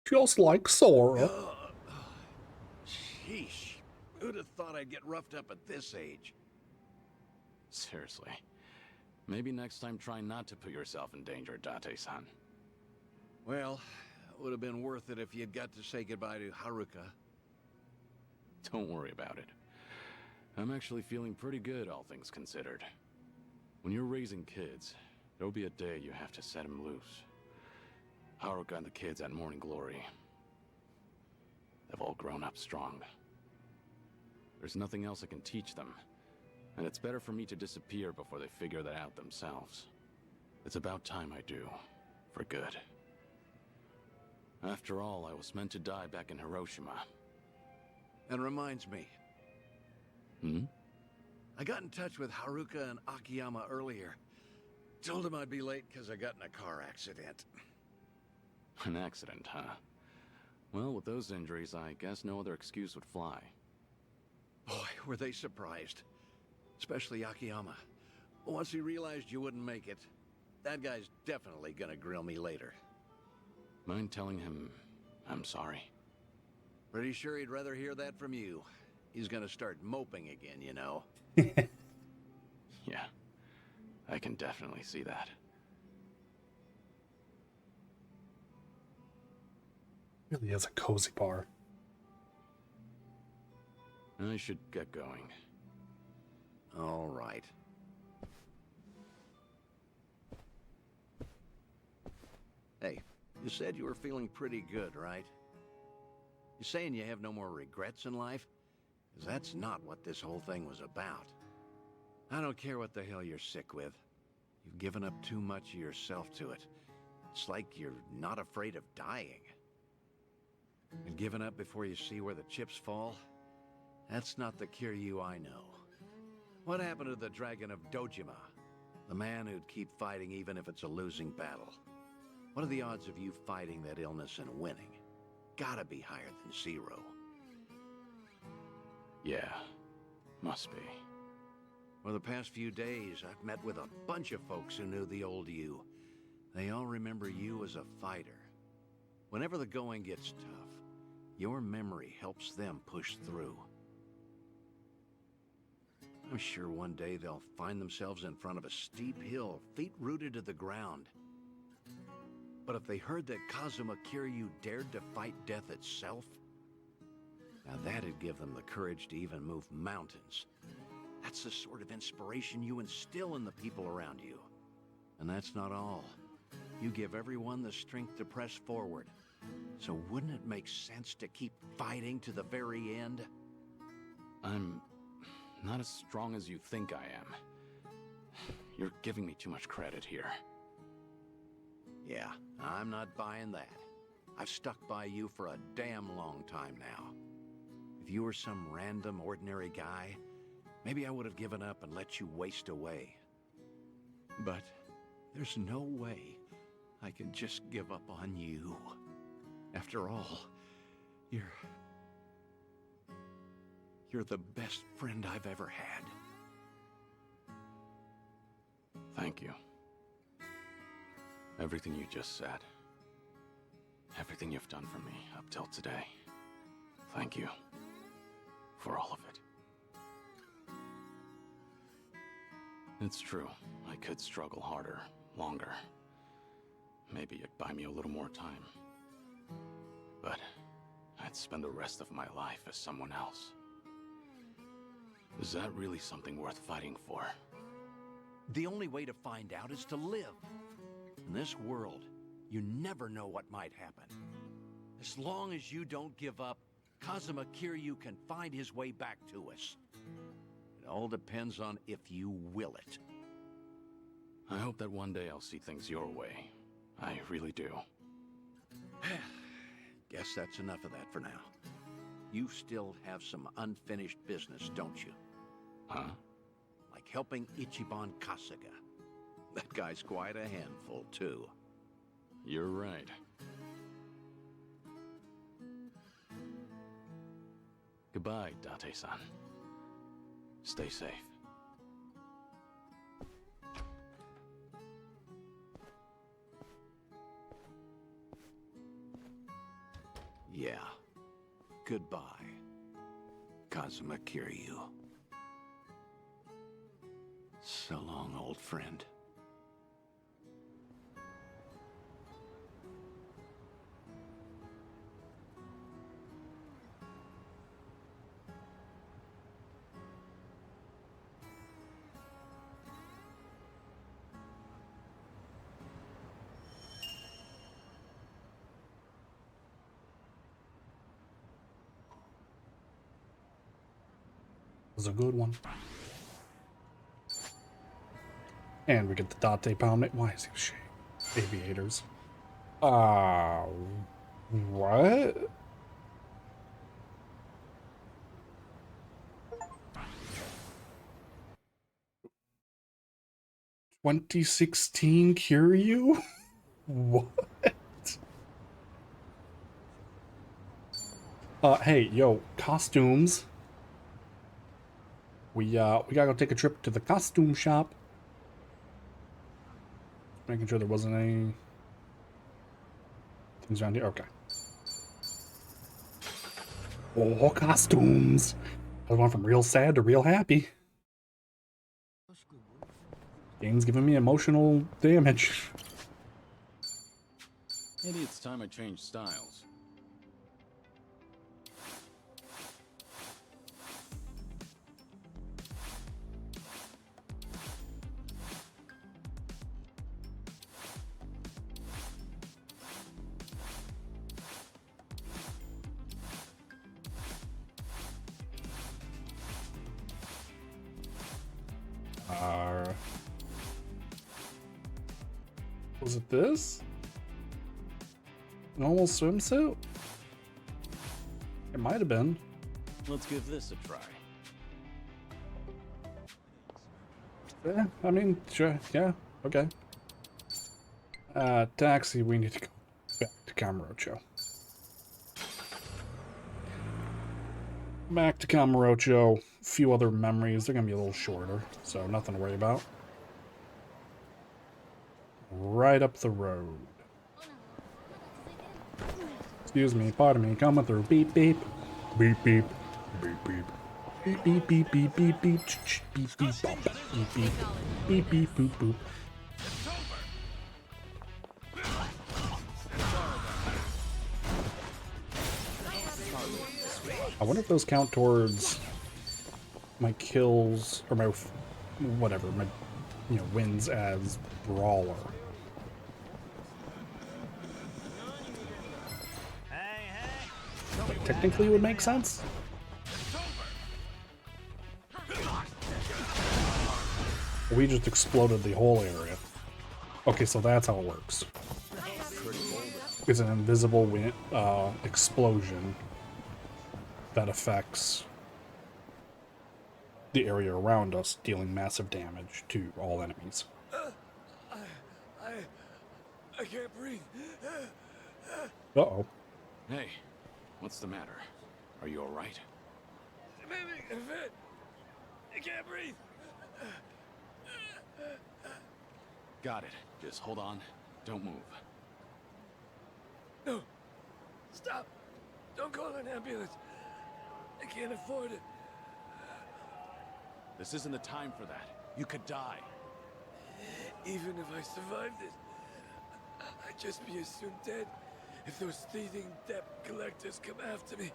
Just like Sora. Sheesh. Who'd have thought I'd get roughed up at this age? Seriously. Maybe next time try not to put yourself in danger, Date-san. Well, it would have been worth it if you'd got to say goodbye to Haruka. Don't worry about it. I'm actually feeling pretty good, all things considered. When you're raising kids, there'll be a day you have to set them loose. Haruka and the kids at Morning Glory, they've all grown up strong. There's nothing else I can teach them, and it's better for me to disappear before they figure that out themselves. It's about time I do, for good. After all, I was meant to die back in Hiroshima. And reminds me, I got in touch with Haruka and Akiyama earlier. Told him I'd be late because I got in a car accident. An accident, huh? Well, with those injuries, I guess no other excuse would fly. Boy, were they surprised. Especially Akiyama. Once he realized you wouldn't make it, that guy's definitely gonna grill me later. Mind telling him I'm sorry? Pretty sure he'd rather hear that from you. He's gonna start moping again, you know. Yeah, I can definitely see that. Really is a cozy bar. I should get going. All right. Hey, you said you were feeling pretty good, right? You saying you have no more regrets in life? 'Cause that's not what this whole thing was about. I don't care what the hell you're sick with. You've given up too much of yourself to it. It's like you're not afraid of dying. And giving up before you see where the chips fall? That's not the Kiryu I know. What happened to the Dragon of Dojima? The man who'd keep fighting even if it's a losing battle. What are the odds of you fighting that illness and winning? Gotta be higher than 0. Yeah, must be. For the past few days, I've met with a bunch of folks who knew the old you. They all remember you as a fighter. Whenever the going gets tough, your memory helps them push through. I'm sure one day they'll find themselves in front of a steep hill, feet rooted to the ground. But if they heard that Kazuma Kiryu dared to fight death itself, now that'd give them the courage to even move mountains. That's the sort of inspiration you instill in the people around you. And that's not all. You give everyone the strength to press forward. So wouldn't it make sense to keep fighting to the very end? I'm not as strong as you think I am. You're giving me too much credit here. Yeah, I'm not buying that. I've stuck by you for a damn long time now. If you were some random, ordinary guy, maybe I would have given up and let you waste away. But there's no way I can just give up on you. After all, you're the best friend I've ever had. Thank you. Everything you just said. Everything you've done for me up till today. Thank you. For all of it. It's true. I could struggle harder, longer. Maybe it'd buy me a little more time. But I'd spend the rest of my life as someone else. Is that really something worth fighting for? The only way to find out is to live. In this world, you never know what might happen. As long as you don't give up, Kazuma Kiryu can find his way back to us. It all depends on if you will it. I hope that one day I'll see things your way. I really do. Guess that's enough of that for now. You still have some unfinished business, don't you? Huh? Like helping Ichiban Kasuga. That guy's quite a handful, too. You're right. Goodbye, Date-san. Stay safe. Yeah. Goodbye, Kazuma Kiryu. So long, old friend. Was a good one. And we get the Date pound. Why is he shit? Aviators. What? $2016 Kiryu? What? Hey, yo, costumes. We gotta go take a trip to the costume shop. Making sure there wasn't any things around here. Okay. Oh, costumes. I went from real sad to real happy. Game's giving me emotional damage. Maybe it's time I change styles. Was it this? Normal swimsuit? It might have been. Let's give this a try. Yeah, I mean, sure, yeah, okay. Taxi, we need to go back to Camarocho. Back to Camarocho. A few other memories. They're gonna be a little shorter, so nothing to worry about. Right up the road. Excuse me, pardon me, coming through. Beep beep. Beep beep. Beep beep. Beep beep beep beep beep beep beep beep bop, beep beep beep beep boop boop. I wonder if those count towards my kills or my whatever, my wins as brawler. Like, technically it would make sense. We just exploded the whole area. Okay, so that's how it works. It's an invisible explosion that affects the area around us, dealing massive damage to all enemies. I can't breathe. Uh-oh. Hey, what's the matter? Are you alright? I can't breathe. Got it. Just hold on. Don't move. No. Stop. Don't call an ambulance. I can't afford it. This isn't the time for that. You could die. Even if I survived this, I'd just be as soon dead if those thieving debt collectors come after me.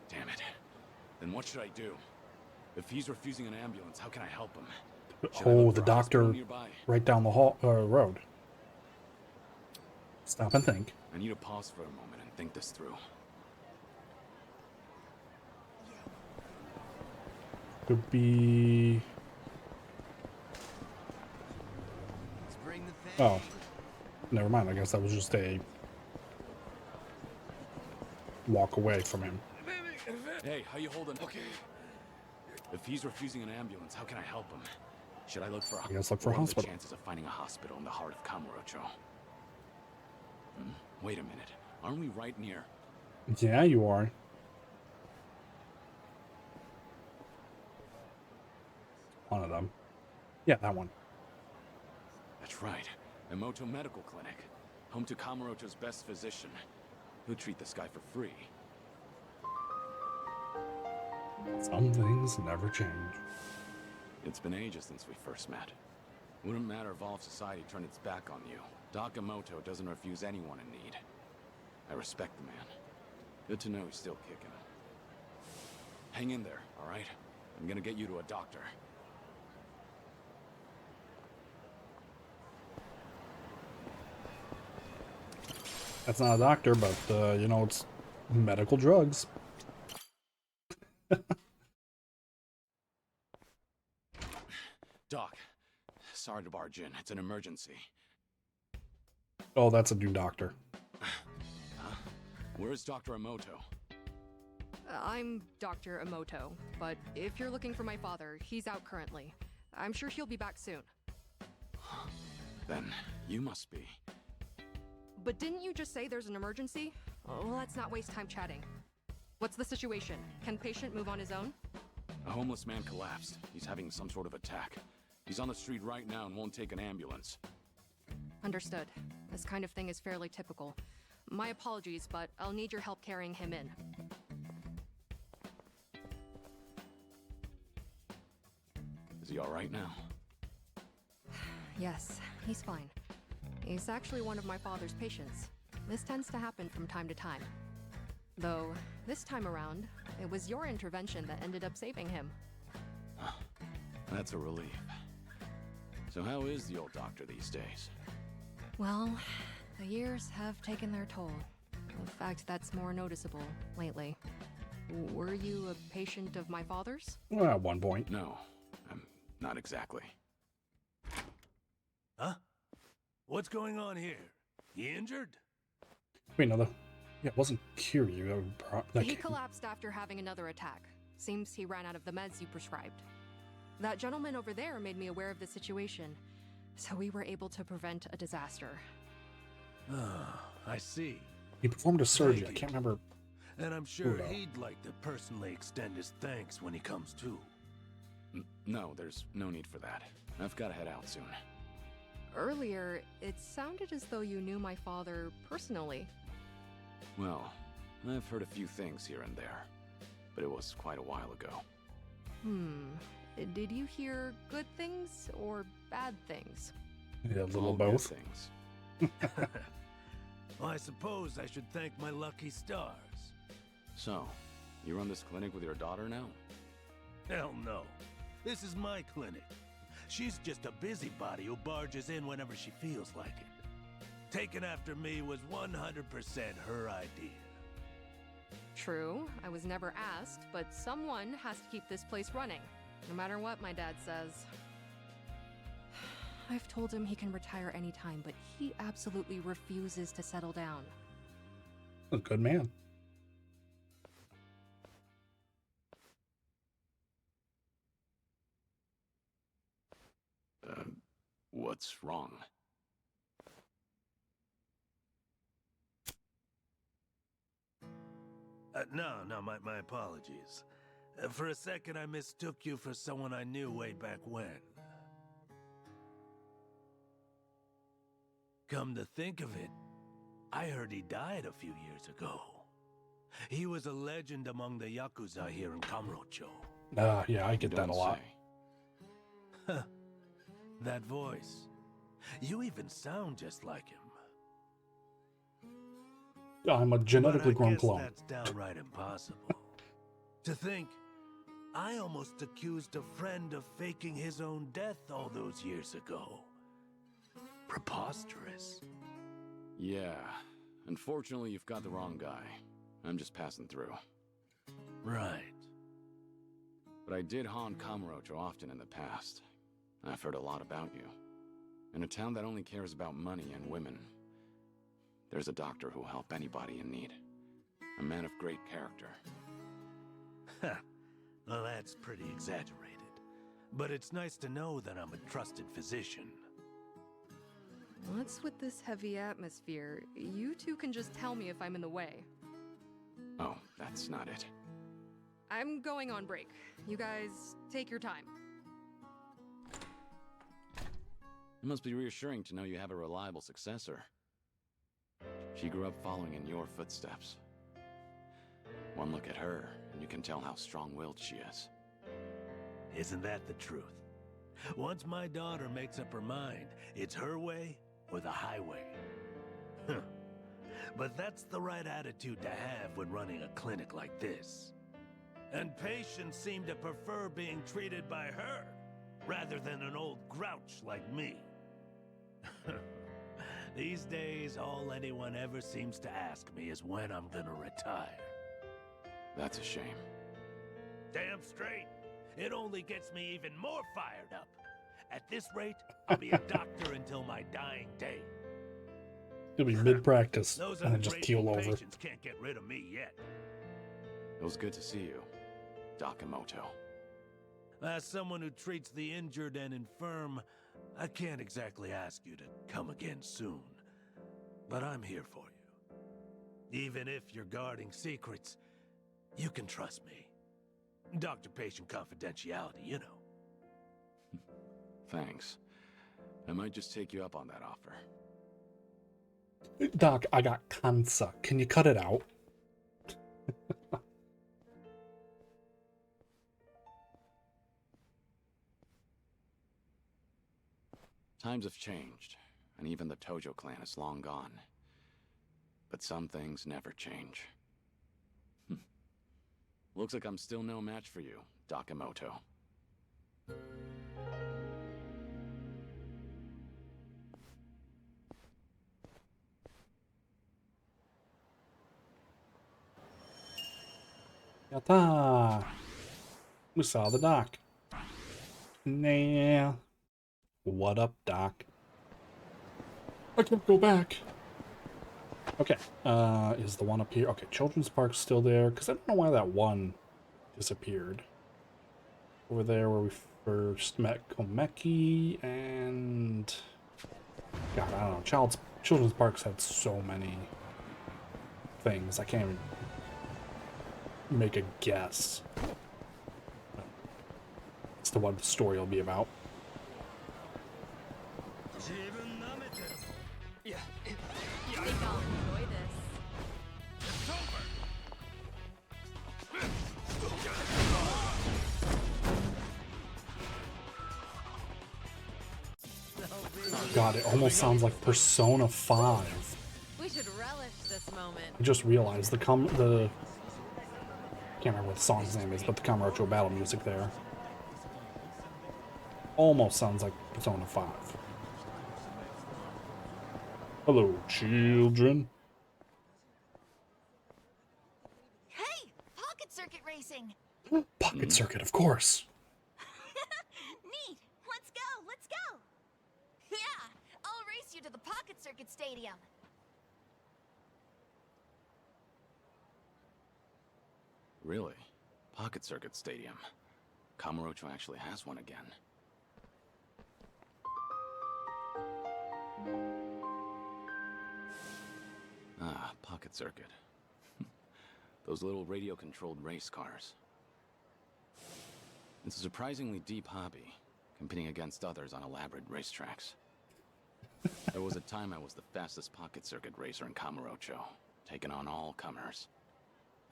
Damn it. Then what should I do? If he's refusing an ambulance, how can I help him? Oh, the doctor right down the road. Stop and think. I need to pause for a moment and think this through. Could be... Oh. Never mind, I guess that was just a walk away from him. Hey, how you holding? Okay. If he's refusing an ambulance, how can I help him? Should I look for I guess look for a what are hospital. the chances of finding a hospital in the heart of Camarocho? Wait a minute. Aren't we right near? Yeah, you are. One of them. Yeah, that one. That's right. Emoto Medical Clinic. Home to Camarocho's best physician. Who'd treat this guy for free. Some things never change. It's been ages since we first met. Wouldn't matter if all of society turned its back on you. Doc Emoto doesn't refuse anyone in need. I respect the man. Good to know he's still kicking. Hang in there, all right? I'm gonna get you to a doctor. That's not a doctor, but, it's medical drugs. Doc, sorry to barge in. It's an emergency. Oh, that's a new doctor. Huh? Where's Dr. Emoto? I'm Dr. Emoto, but if you're looking for my father, he's out currently. I'm sure he'll be back soon. Then you must be. but didn't you just say there's an emergency? Oh, let's not waste time chatting. What's the situation? Can patient move on his own? A homeless man collapsed. He's having some sort of attack. He's on the street right now and won't take an ambulance. Understood. This kind of thing is fairly typical. My apologies, but I'll need your help carrying him in. Is he all right now? Yes, he's fine. He's actually one of my father's patients. This tends to happen from time to time. Though, this time around, it was your intervention that ended up saving him. That's a relief. So how is the old doctor these days? Well, the years have taken their toll. In fact, that's more noticeable lately. Were you a patient of my father's? Well, at one point. No, not exactly. Huh? What's going on here? He injured? Wait, no, yeah, it wasn't Kiryu. He collapsed after having another attack. Seems he ran out of the meds you prescribed. That gentleman over there made me aware of the situation, so we were able to prevent a disaster. Ah, I see. He performed a surgery. I can't remember. And I'm sure he'd like to personally extend his thanks when he comes to. No, there's no need for that. I've got to head out soon. Earlier, it sounded as though you knew my father personally. Well, I've heard a few things here and there, but it was quite a while ago. Did you hear good things or bad things? Yeah, a little All both. good things. Well, I suppose I should thank my lucky stars. So, you run this clinic with your daughter now? Hell no. This is my clinic. She's just a busybody who barges in whenever she feels like it. Taking after me was 100% her idea. True, I was never asked, but someone has to keep this place running, no matter what my dad says. I've told him he can retire anytime, but he absolutely refuses to settle down. A good man. What's wrong? No, my apologies. For a second, I mistook you for someone I knew way back when. Come to think of it, I heard he died a few years ago. He was a legend among the Yakuza here in Kamurocho. Yeah, I get that a lot. Huh. That voice. You even sound just like him. I'm a genetically grown clone. That's downright impossible. To think, I almost accused a friend of faking his own death all those years ago. Preposterous. Yeah. Unfortunately, you've got the wrong guy. I'm just passing through. Right. But I did haunt Kamurocho often in the past. I've heard a lot about you. In a town that only cares about money and women, there's a doctor who'll help anybody in need. A man of great character. Well, that's pretty exaggerated. But it's nice to know that I'm a trusted physician. What's with this heavy atmosphere? You two can just tell me if I'm in the way. Oh, that's not it. I'm going on break. You guys, take your time. It must be reassuring to know you have a reliable successor. She grew up following in your footsteps. One look at her, and you can tell how strong-willed she is. Isn't that the truth? Once my daughter makes up her mind, it's her way or the highway. But that's the right attitude to have when running a clinic like this. And patients seem to prefer being treated by her, rather than an old grouch like me. These days, all anyone ever seems to ask me is when I'm gonna retire. That's a shame. Damn straight. It only gets me even more fired up. At this rate, I'll be a doctor until my dying day. It'll be mid-practice Those and then just keel over. patients can't get rid of me yet. It was good to see you, Doc Emoto. As someone who treats the injured and infirm, I can't exactly ask you to come again soon. but I'm here for you. Even if you're guarding secrets, you can trust me. Doctor-patient confidentiality, you know. Thanks. I might just take you up on that offer. Doc, I got cancer. Can you cut it out? Times have changed, and even the Tojo clan is long gone. But some things never change. Looks like I'm still no match for you, Dakamoto. Yatta! We saw the doc. Nah. What up, Doc? I can't go back. Okay, is the one up here? Okay, Children's Park's still there, because I don't know why that one disappeared. Over there where we first met Komeki, and... God, I don't know. Children's Park's had so many things, I can't even make a guess as to what the story will be about. I think I'll enjoy this. God, it almost sounds like Persona 5. We should relish this moment. I just realized I can't remember what the song's name is, but the Kamurocho battle music there almost sounds like Persona 5. Hello, children. Hey, pocket circuit racing. Pocket Circuit, of course. Neat. Let's go. Let's go. Yeah, I'll race you to the pocket circuit stadium. Really? Pocket Circuit Stadium. Kamurocho actually has one again. Ah, Pocket Circuit. Those little radio-controlled race cars. It's a surprisingly deep hobby, competing against others on elaborate racetracks. There was a time I was the fastest Pocket Circuit racer in Kamurocho, taking on all comers.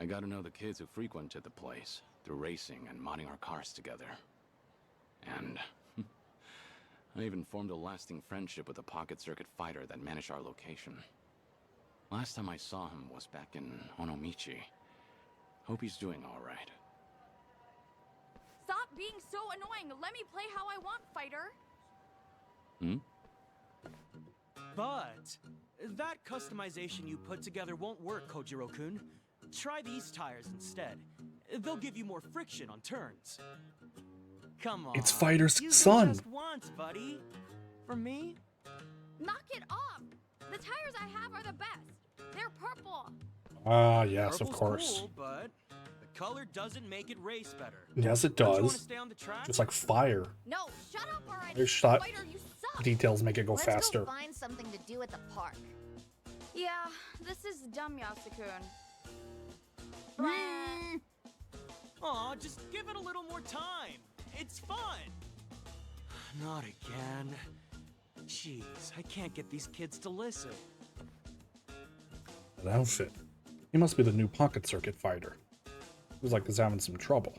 I got to know the kids who frequented the place through racing and modding our cars together. And I even formed a lasting friendship with a Pocket Circuit fighter that managed our location. Last time I saw him was back in Onomichi. Hope he's doing all right. Stop being so annoying. Let me play how I want, fighter. Hmm? But that customization you put together won't work, Kojiro-kun. Try these tires instead. They'll give you more friction on turns. Come on. It's Fighter's use son. them just once, buddy. For me? Knock it off. The tires I have are the best. They're purple. Ah, yes, of Purple's course. cool, but the color doesn't make it race better. Yes, it Don't you wanna does. stay on the track? Just like fire. No, shut up already. Their shot Fighter, you suck. details make it go Let's faster. go find something to do at the park. Yeah, this is dumb, Yasukun. Aw, just give it a little more time. It's fun. Not again. Jeez, I can't get these kids to listen. That outfit. He must be the new Pocket Circuit fighter. Looks like he's having some trouble.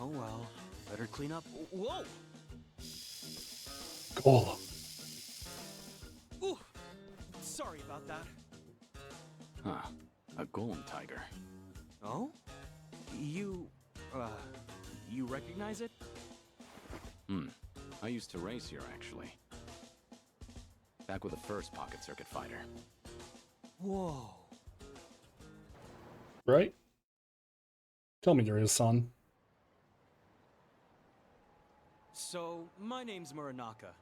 Oh well, better clean up. Whoa! Golem. Ooh, sorry about that. Huh. A golem tiger. Oh? You recognize it? I used to race here, actually. Back with the first Pocket Circuit fighter. Whoa. Right? Tell me you're his son. So, my name's Muranaka.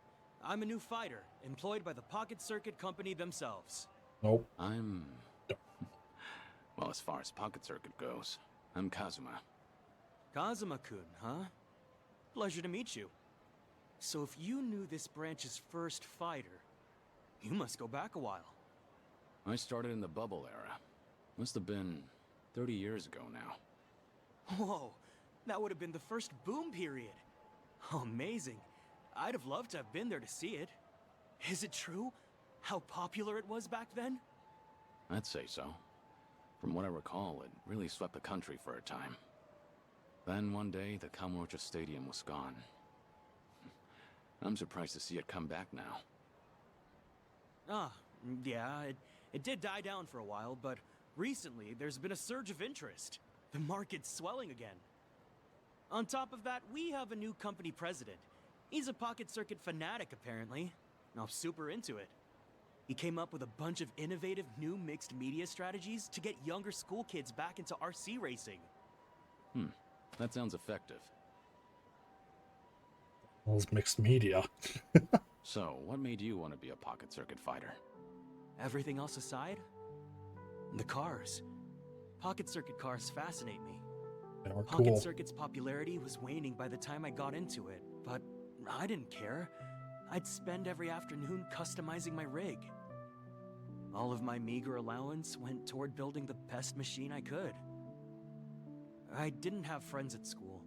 I'm a new fighter, employed by the Pocket Circuit Company themselves. Nope. I'm... Well, as far as Pocket Circuit goes, I'm Kazuma. Kazuma-kun, huh? Pleasure to meet you. So if you knew this branch's first fighter, You must go back a while. I started in the bubble era. Must have been 30 years ago now. Whoa, that would have been the first boom period. Oh, amazing. I'd have loved to have been there to see it. Is it true? How popular it was back then? I'd say so. From what I recall, it really swept the country for a time. Then one day, the Kamurocho Stadium was gone. I'm surprised to see it come back now. Ah, yeah, it did die down for a while, but recently there's been a surge of interest. The market's swelling again. On top of that, we have a new company president. He's a pocket circuit fanatic, apparently. I'm super into it. He came up with a bunch of innovative new mixed media strategies to get younger school kids back into RC racing. That sounds effective. Well, it's mixed media. So, what made you want to be a pocket circuit fighter? Everything else aside, the cars. Pocket circuit cars fascinate me. They are Pocket cool. circuit's popularity was waning by the time I got into it, but I didn't care. I'd spend every afternoon customizing my rig. All of my meager allowance went toward building the best machine I could. I didn't have friends at school,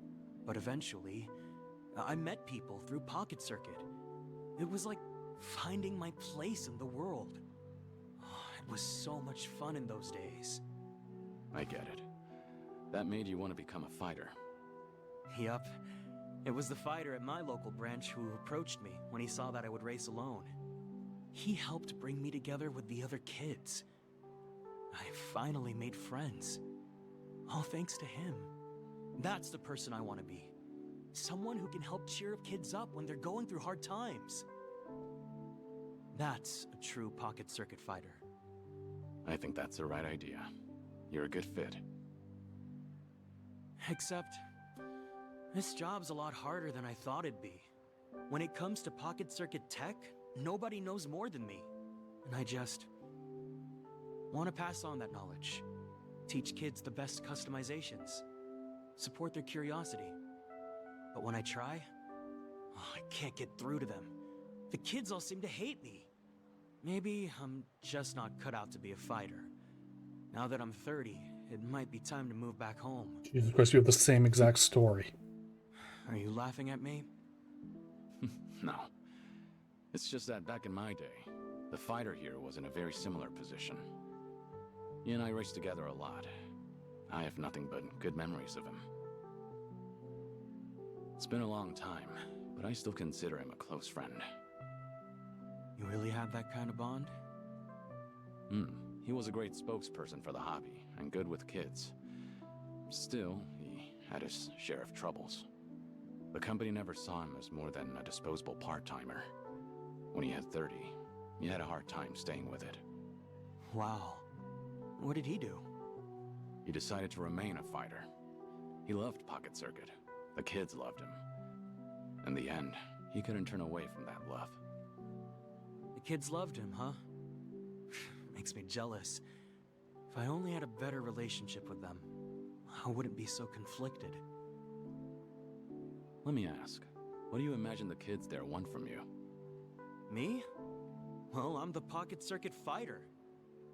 but eventually, I met people through Pocket Circuit. It was like finding my place in the world. It was so much fun in those days. I get it. That made you want to become a fighter. Yup. It was the fighter at my local branch who approached me when he saw that I would race alone. He helped bring me together with the other kids. I finally made friends. All thanks to him. That's the person I want to be. Someone who can help cheer kids up when they're going through hard times. That's a true pocket circuit fighter. I think that's the right idea. You're a good fit. Except, this job's a lot harder than I thought it'd be. When it comes to pocket circuit tech, nobody knows more than me. And I just want to pass on that knowledge. Teach kids the best customizations. Support their curiosity. But when I try, I can't get through to them. The kids all seem to hate me. Maybe I'm just not cut out to be a fighter. Now that I'm 30, it might be time to move back home. Jesus Christ, you have the same exact story. Are you laughing at me? No. It's just that back in my day, the fighter here was in a very similar position. He and I raced together a lot. I have nothing but good memories of him. It's been a long time, but I still consider him a close friend. You really have that kind of bond? He was a great spokesperson for the hobby, and good with kids. Still, he had his share of troubles. The company never saw him as more than a disposable part-timer. When he had 30, he had a hard time staying with it. Wow. What did he do? He decided to remain a fighter. He loved Pocket Circuit. The kids loved him. In the end, he couldn't turn away from that love. The kids loved him, huh? Makes me jealous. If I only had a better relationship with them, I wouldn't be so conflicted. Let me ask, what do you imagine the kids there want from you? Me? Well, I'm the Pocket Circuit fighter.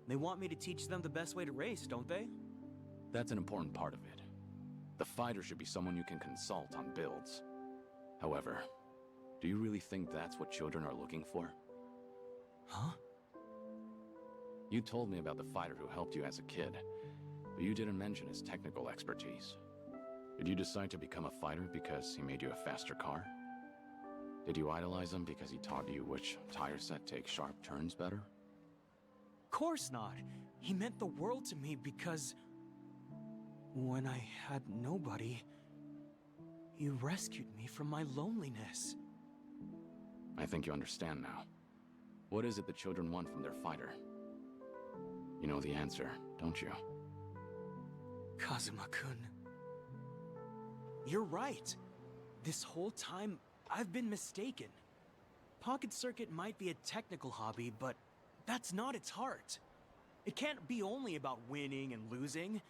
They want me to teach them the best way to race, don't they? That's an important part of it. The fighter should be someone you can consult on builds. However, do you really think that's what children are looking for? Huh? You told me about the fighter who helped you as a kid, but you didn't mention his technical expertise. Did you decide to become a fighter because he made you a faster car? Did you idolize him because he taught you which tire set takes sharp turns better? Course not. He meant the world to me because when I had nobody, he rescued me from my loneliness. I think you understand now. What is it the children want from their fighter? You know the answer, don't you? Kazuma-kun. You're right. This whole time, I've been mistaken. Pocket Circuit might be a technical hobby, but that's not its heart. It can't be only about winning and losing.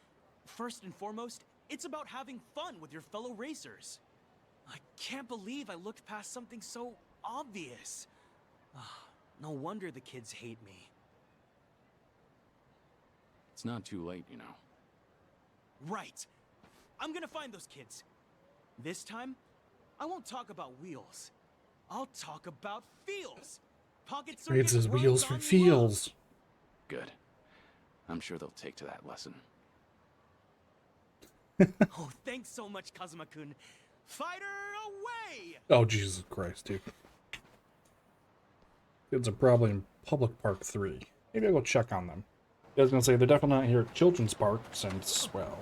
First and foremost, it's about having fun with your fellow racers. I can't believe I looked past something so obvious. No wonder the kids hate me. It's not too late, you know. Right. I'm gonna find those kids. This time, I won't talk about wheels. I'll talk about feels. Pocket Trades circuit his runs wheels for on feels. Good. I'm sure they'll take to that lesson. love. Oh, thanks so much, Kazuma-kun. Fighter away! Oh, Jesus Christ, dude. Kids are probably in Public Park 3. Maybe I'll go check on them. I was gonna say, they're definitely not here at Children's Park since, well...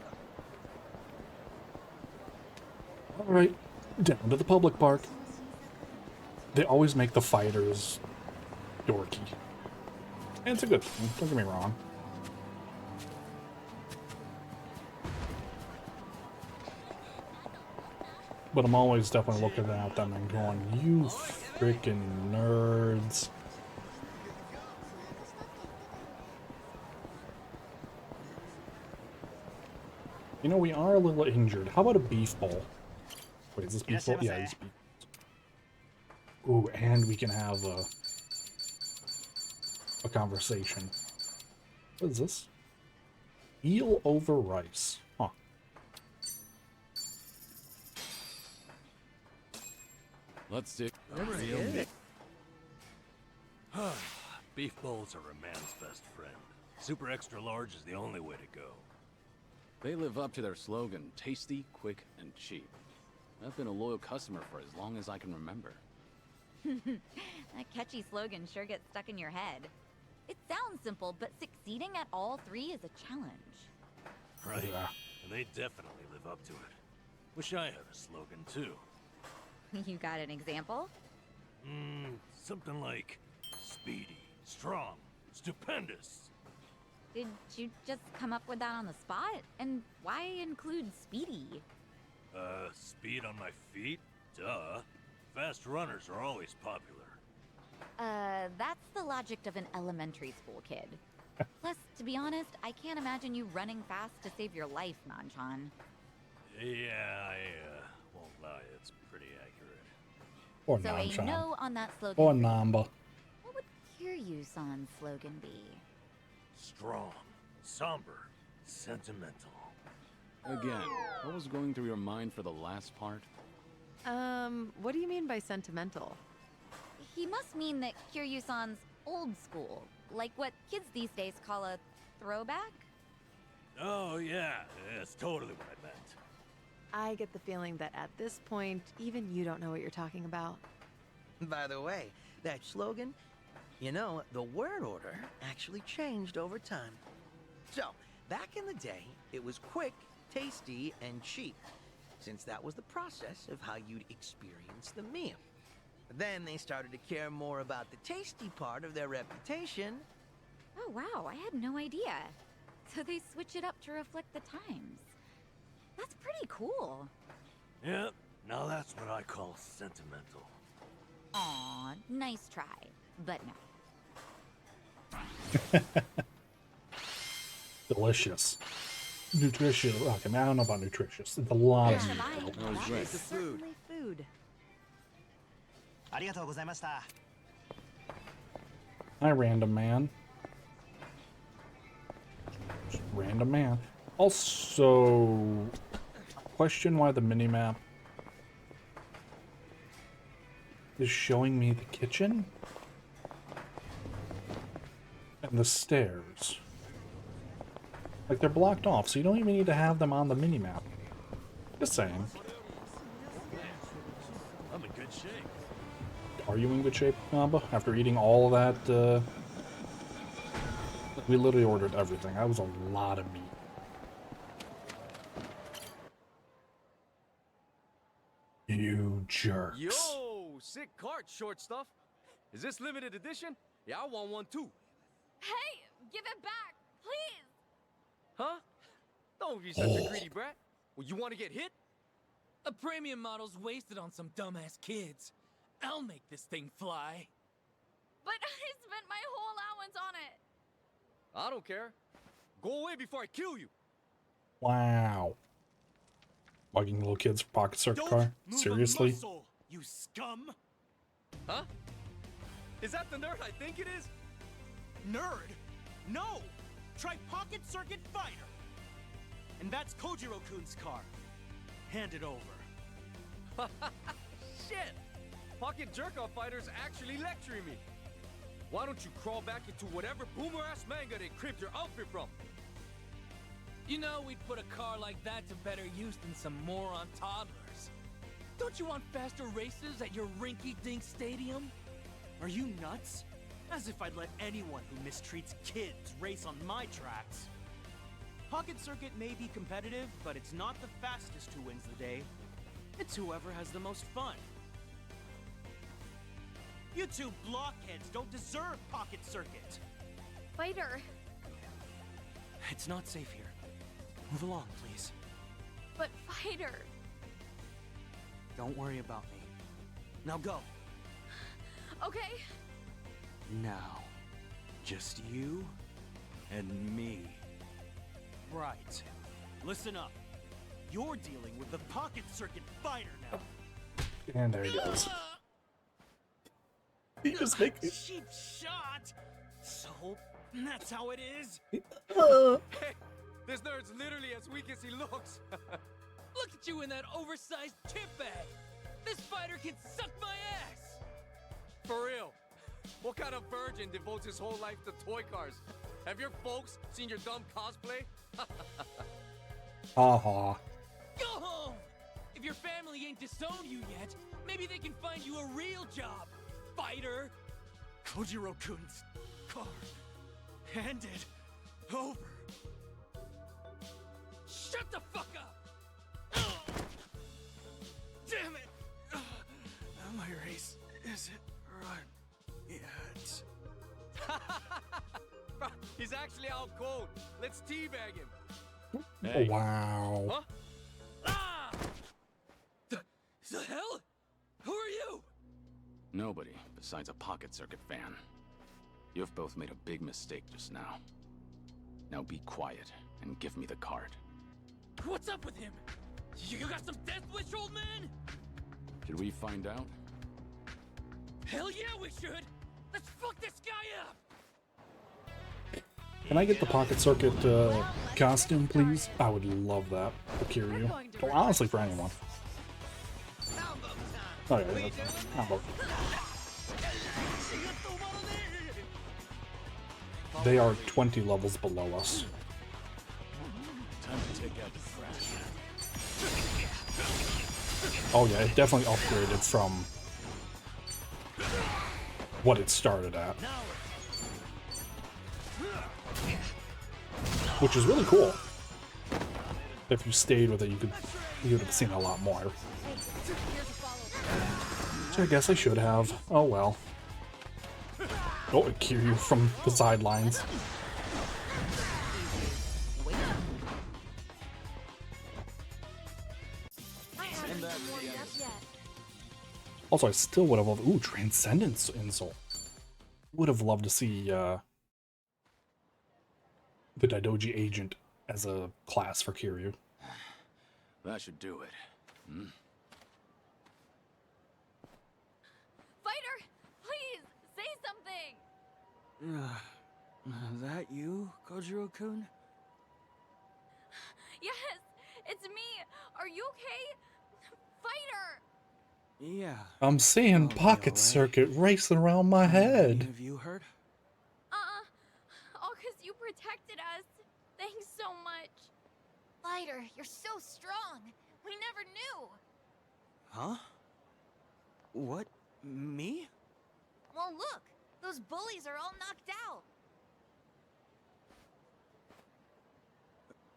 Alright, down to the public park. They always make the fighters dorky. And it's a good thing, don't get me wrong. But I'm always definitely looking at them and going, you freaking nerds. You know, we are a little injured. How about a beef bowl? Wait, is this beef bowl? Yeah, it's beef. Ooh, and we can have a conversation. What is this? Eel over rice. Huh. Let's do. Beef bowls are a man's best friend. Super extra large is the only way to go. They live up to their slogan, tasty, quick, and cheap. I've been a loyal customer for as long as I can remember. That catchy slogan sure gets stuck in your head. It sounds simple, but succeeding at all three is a challenge. Right. Yeah. And they definitely live up to it. Wish I had a slogan too. You got an example? Something like speedy, strong, stupendous. Did you just come up with that on the spot? And why include speedy? Speed on my feet? Duh. Fast runners are always popular. That's the logic of an elementary school kid. Plus, to be honest, I can't imagine you running fast to save your life, Nanchan. Yeah, I won't lie, it's pretty accurate. Or So Nanchan. a no on that slogan. Or reads, Namba. What would Kiryu's slogan be? Strong, somber, sentimental. Again, what was going through your mind for the last part? What do you mean by sentimental? He must mean that Kiryu's old school, like what kids these days call a throwback? Oh yeah, that's totally what I meant. I get the feeling that at this point, even you don't know what you're talking about. By the way, that slogan, you know, the word order actually changed over time. So, back in the day, it was quick, tasty, and cheap, since that was the process of how you'd experience the meal. Then they started to care more about the tasty part of their reputation. Oh wow, I had no idea. So they switch it up to reflect the times. That's pretty cool. Yep, now that's what I call sentimental. Aw, nice try, but no. Delicious. Nutritious. Okay, I don't know about nutritious. It's a lot of meat. That was great. Certainly food. Hi, random man. Just random man. Also, question why the minimap is showing me the kitchen and the stairs. Like, they're blocked off, so you don't even need to have them on the minimap. Just saying. I'm in good shape. Are you in good shape, Namba? After eating all that, we literally ordered everything. That was a lot of meat. You jerks. Yo, sick cart, short stuff. Is this limited edition? Yeah, I want one too. Hey, give it back, please! Huh? Don't be such a greedy brat. Well, you want to get hit? A premium model's wasted on some dumbass kids. I'll make this thing fly. But I spent my whole allowance on it! I don't care. Go away before I kill you. Wow. Bugging little kids for pocket circuit Don't car? move a Seriously? muscle, you scum! Huh? Is that the nerd I think it is? Nerd? No! Try Pocket Circuit Fighter! And that's Kojiro-kun's car. Hand it over. Shit! Pocket Jerk-Off Fighter's actually lecturing me. Why don't you crawl back into whatever boomer-ass manga they cribbed your outfit from? You know we'd put a car like that to better use than some moron toddlers. Don't you want faster races at your rinky-dink stadium? Are you nuts? As if I'd let anyone who mistreats kids race on my tracks. Pocket Circuit may be competitive, but it's not the fastest who wins the day. It's whoever has the most fun. You two blockheads don't deserve Pocket Circuit. Fighter. It's not safe here. Move along, please. But Fighter. Don't worry about me. Now go. Okay. Now, just you and me. Right. Listen up. You're dealing with the Pocket Circuit Fighter now. And there he goes. He just makes it. Cheap shot. So that's how it is. Hey, this nerd's literally as weak as he looks. Look at you in that oversized chip bag. This fighter can suck my ass. For real. What kind of virgin devotes his whole life to toy cars? Have your folks seen your dumb cosplay? Haha. Go home! If your family ain't disowned you yet, maybe they can find you a real job, fighter! Kojiro-kun's car. Hand it over. Shut the fuck up! Damn it! My race isn't run yet. He's actually out cold. Let's teabag him. Oh, wow. Huh? Ah! The hell? Who are you? Nobody besides a Pocket Circuit fan. You've both made a big mistake just now. Now be quiet and give me the card. What's up with him? You got some death wish, old man? Should we find out? Hell yeah, we should! Let's fuck this guy up! Can I get the Pocket Circuit costume, please? I would love that for Kiryu. Well, honestly, for anyone. Oh, yeah, that's They are 20 levels below us. Time to take out the trash. Oh yeah, it definitely upgraded from what it started at. Which is really cool. If you stayed with it, you would have seen a lot more. Which I guess I should have. Oh well. Oh, it cure you from the sidelines. Also, I still would have loved... Ooh, Transcendence Insult. Would have loved to see the Daidoji Agent as a class for Kiryu. That should do it. Hmm? Fighter, please say something. That you, Kojiro-kun? Yes, it's me. Are you okay? Fighter. Yeah. I'm seeing Pocket Circuit racing around my head. Have you heard? All because you protected us. Thanks so much. Fighter, you're so strong. We never knew. Huh? What? Me? Well, look. Those bullies are all knocked out.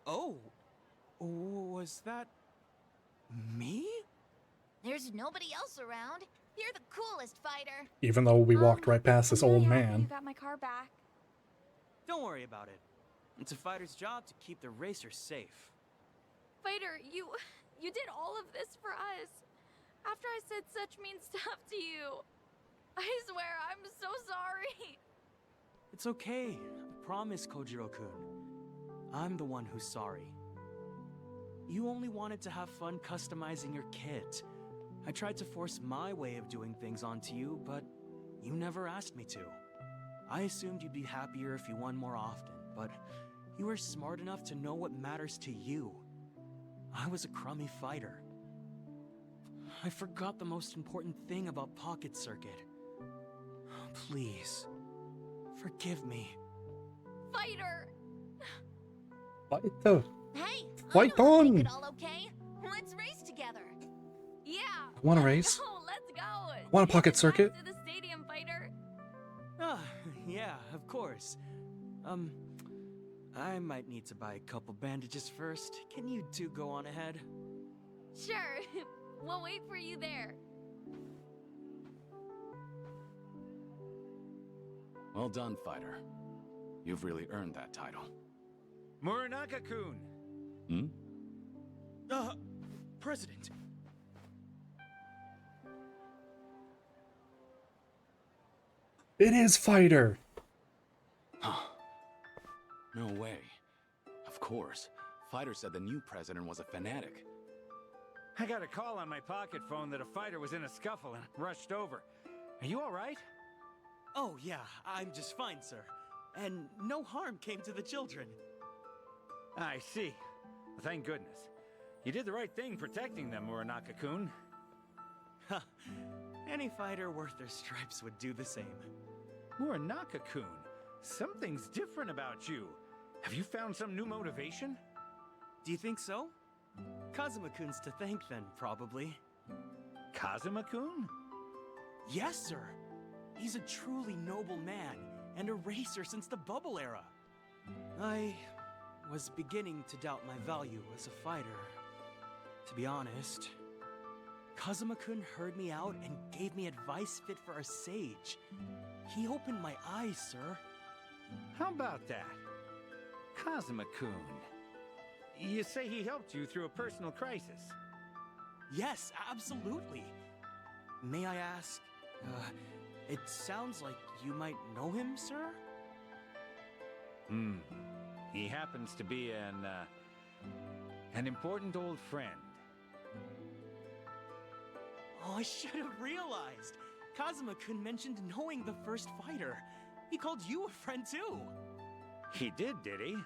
Oh. Was that... me? There's nobody else around. You're the coolest fighter. Even though we walked right past this old You man. got my car back. Don't worry about it. It's a fighter's job to keep the racers safe. Fighter, you did all of this for us. After I said such mean stuff to you. I swear, I'm so sorry. It's okay. I promise, Kojiro-kun. I'm the one who's sorry. You only wanted to have fun customizing your kit. I tried to force my way of doing things onto you, but You never asked me to. I assumed you'd be happier if you won more often, but you were smart enough to know what matters to you. I was a crummy fighter. I forgot the most important thing about Pocket Circuit. Please, forgive me. Fighter! Fighter. Hey, Fight I know how to on! make it all okay. Let's race together. Yeah. I want to race. Let's go. I want a Pocket Circuit. To the stadium, Fighter. Ah, yeah, of course. I might need to buy a couple bandages first. Can you two go on ahead? Sure. We'll wait for you there. Well done, fighter. You've really earned that title. Muranaka-kun! Hmm? President. It is Fighter. No way. Of course. Fighter said the new president was a fanatic. I got a call on my pocket phone that a fighter was in a scuffle and rushed over. Are you all right? Oh, yeah, I'm just fine, sir. And no harm came to the children. I see. Well, thank goodness. You did the right thing protecting them, Muranaka-kun. Ha! Any fighter worth their stripes would do the same. Muranaka-kun, something's different about you. Have you found some new motivation? Do you think so? Kazuma-kun's to thank then, probably. Kazuma-kun? Yes, sir. He's a truly noble man, and a racer since the bubble era. I was beginning to doubt my value as a fighter. To be honest, Kazuma-kun heard me out and gave me advice fit for a sage. He opened my eyes, sir. How about that? Kazuma-kun. You say he helped you through a personal crisis? Yes, absolutely. May I ask, it sounds like you might know him, sir? He happens to be an important old friend. Oh, I should have realized. Kazuma-kun mentioned knowing the first fighter. He called you a friend, too. He did he?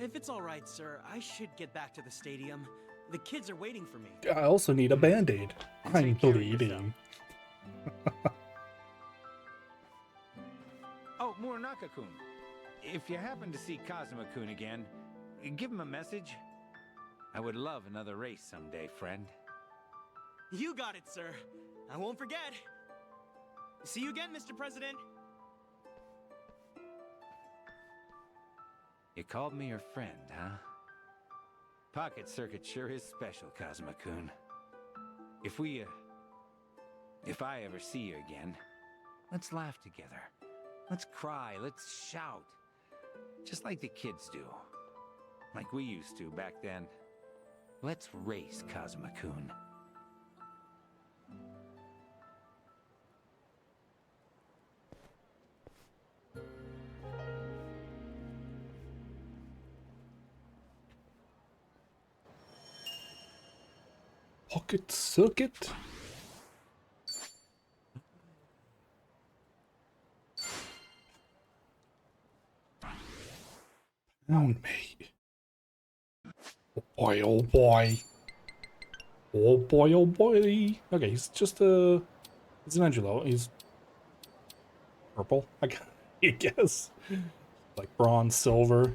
If it's all right, sir, I should get back to the stadium. The kids are waiting for me. I also need a band-aid. I'm bleeding. Oh, Muranaka-kun. If you happen to see Kazuma-kun again, give him a message. I would love another race someday, friend. You got it, sir. I won't forget. See you again, Mr. President. You called me your friend, huh? Pocket Circuit sure is special, Kazuma-kun. If I ever see you again, let's laugh together. Let's cry, let's shout. Just like the kids do. Like we used to back then. Let's race, Kazuma-kun. Pocket Circuit? Pound me. Oh boy, oh boy. Oh boy, oh boy. Okay, he's just he's an Angelo. He's purple, I guess. Like bronze, silver.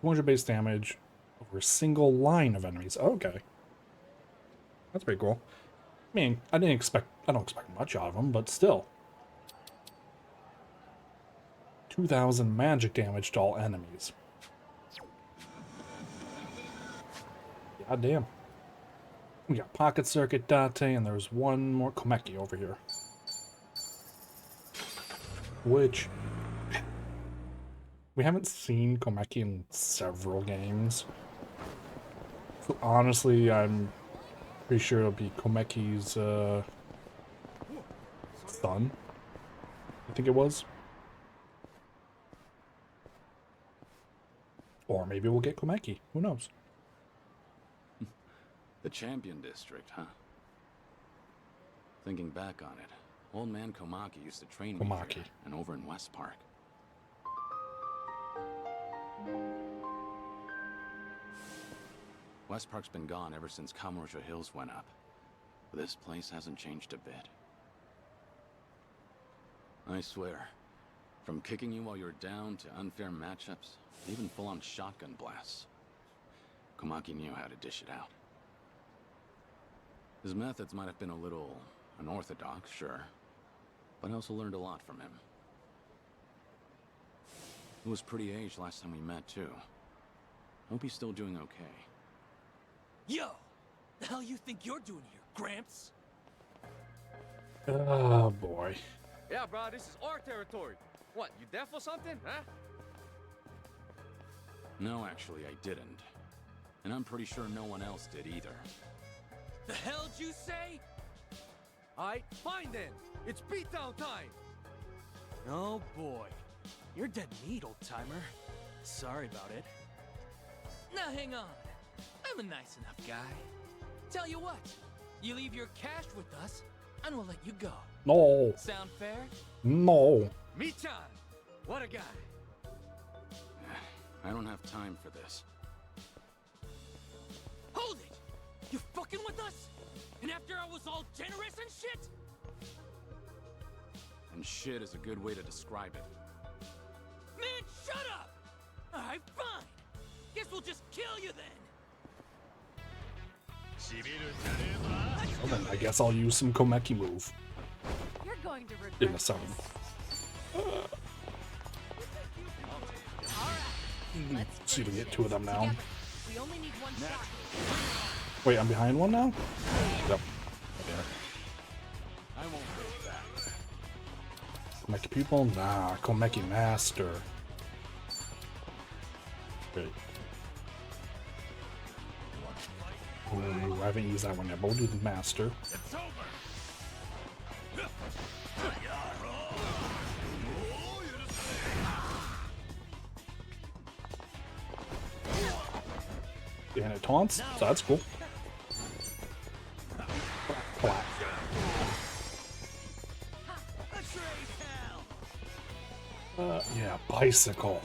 200 base damage over a single line of enemies. Okay. That's pretty cool. I mean, I don't expect much out of him, but still. 2,000 magic damage to all enemies. God damn. We got Pocket Circuit, Date, and there's one more Komeki over here. Which... we haven't seen Komeki in several games. So honestly, I'm pretty sure it'll be Komeki's son. I think it was. Or maybe we'll get Komaki. Who knows? The Champion District, huh? Thinking back on it, old man Komaki used to train me here and over in West Park. West Park's been gone ever since Kamurocho Hills went up. But this place hasn't changed a bit. I swear, from kicking you while you were down to unfair matchups, even full-on shotgun blasts, Komaki knew how to dish it out. His methods might have been a little unorthodox, sure, but I also learned a lot from him. He was pretty aged last time we met, too. Hope he's still doing okay. Yo! The hell you think you're doing here, Gramps? Oh, boy. Yeah, bro, this is our territory. What, you deaf or something, huh? No, actually, I didn't. And I'm pretty sure no one else did either. The hell'd you say? Alright, fine then. It's beatdown time. Oh boy. You're dead meat, old-timer. Sorry about it. Now hang on. I'm a nice enough guy. Tell you what, you leave your cash with us, and we'll let you go. No. Sound fair? No. Me-chan! What a guy. I don't have time for this. Hold it! You fucking with us? And after I was all generous and shit? And shit is a good way to describe it. Man, shut up! Alright, fine. Guess we'll just kill you then. Well, then I guess I'll use some Komaki move You're going to regret in the sun. See if we get two of them now. We only need one shot. Wait, I'm behind one now? Yep. Yeah. I won't break that. Komaki pupil? Nah, Komaki master. Wait. Ooh, I haven't used that one yet, but we'll do the master. It's over. And it taunts, so that's cool. Flat. Yeah, bicycle.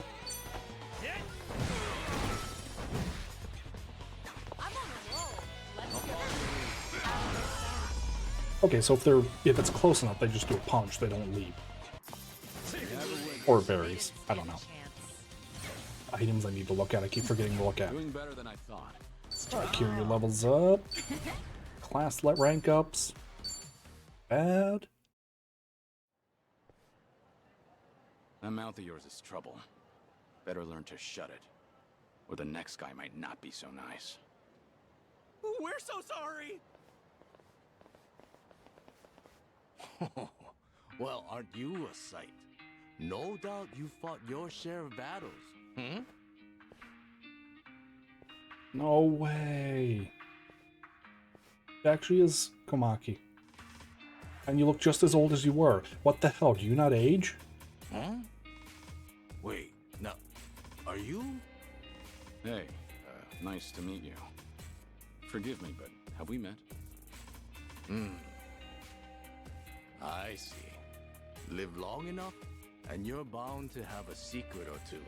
Okay, so if it's close enough, they just do a punch. They don't leap. Or berries. I don't know. Items I need to look at. I keep forgetting to look at. Doing better than I thought. Curio levels up. Class rank ups. Bad. That mouth of yours is trouble. Better learn to shut it, or the next guy might not be so nice. We're so sorry! Well, aren't you a sight? No doubt you fought your share of battles, hmm? No way. It actually is Komaki. And you look just as old as you were. What the hell? Do you not age? Huh? Wait, no. Are you? Hey, nice to meet you. Forgive me, but have we met? I see. Live long enough, and you're bound to have a secret or two.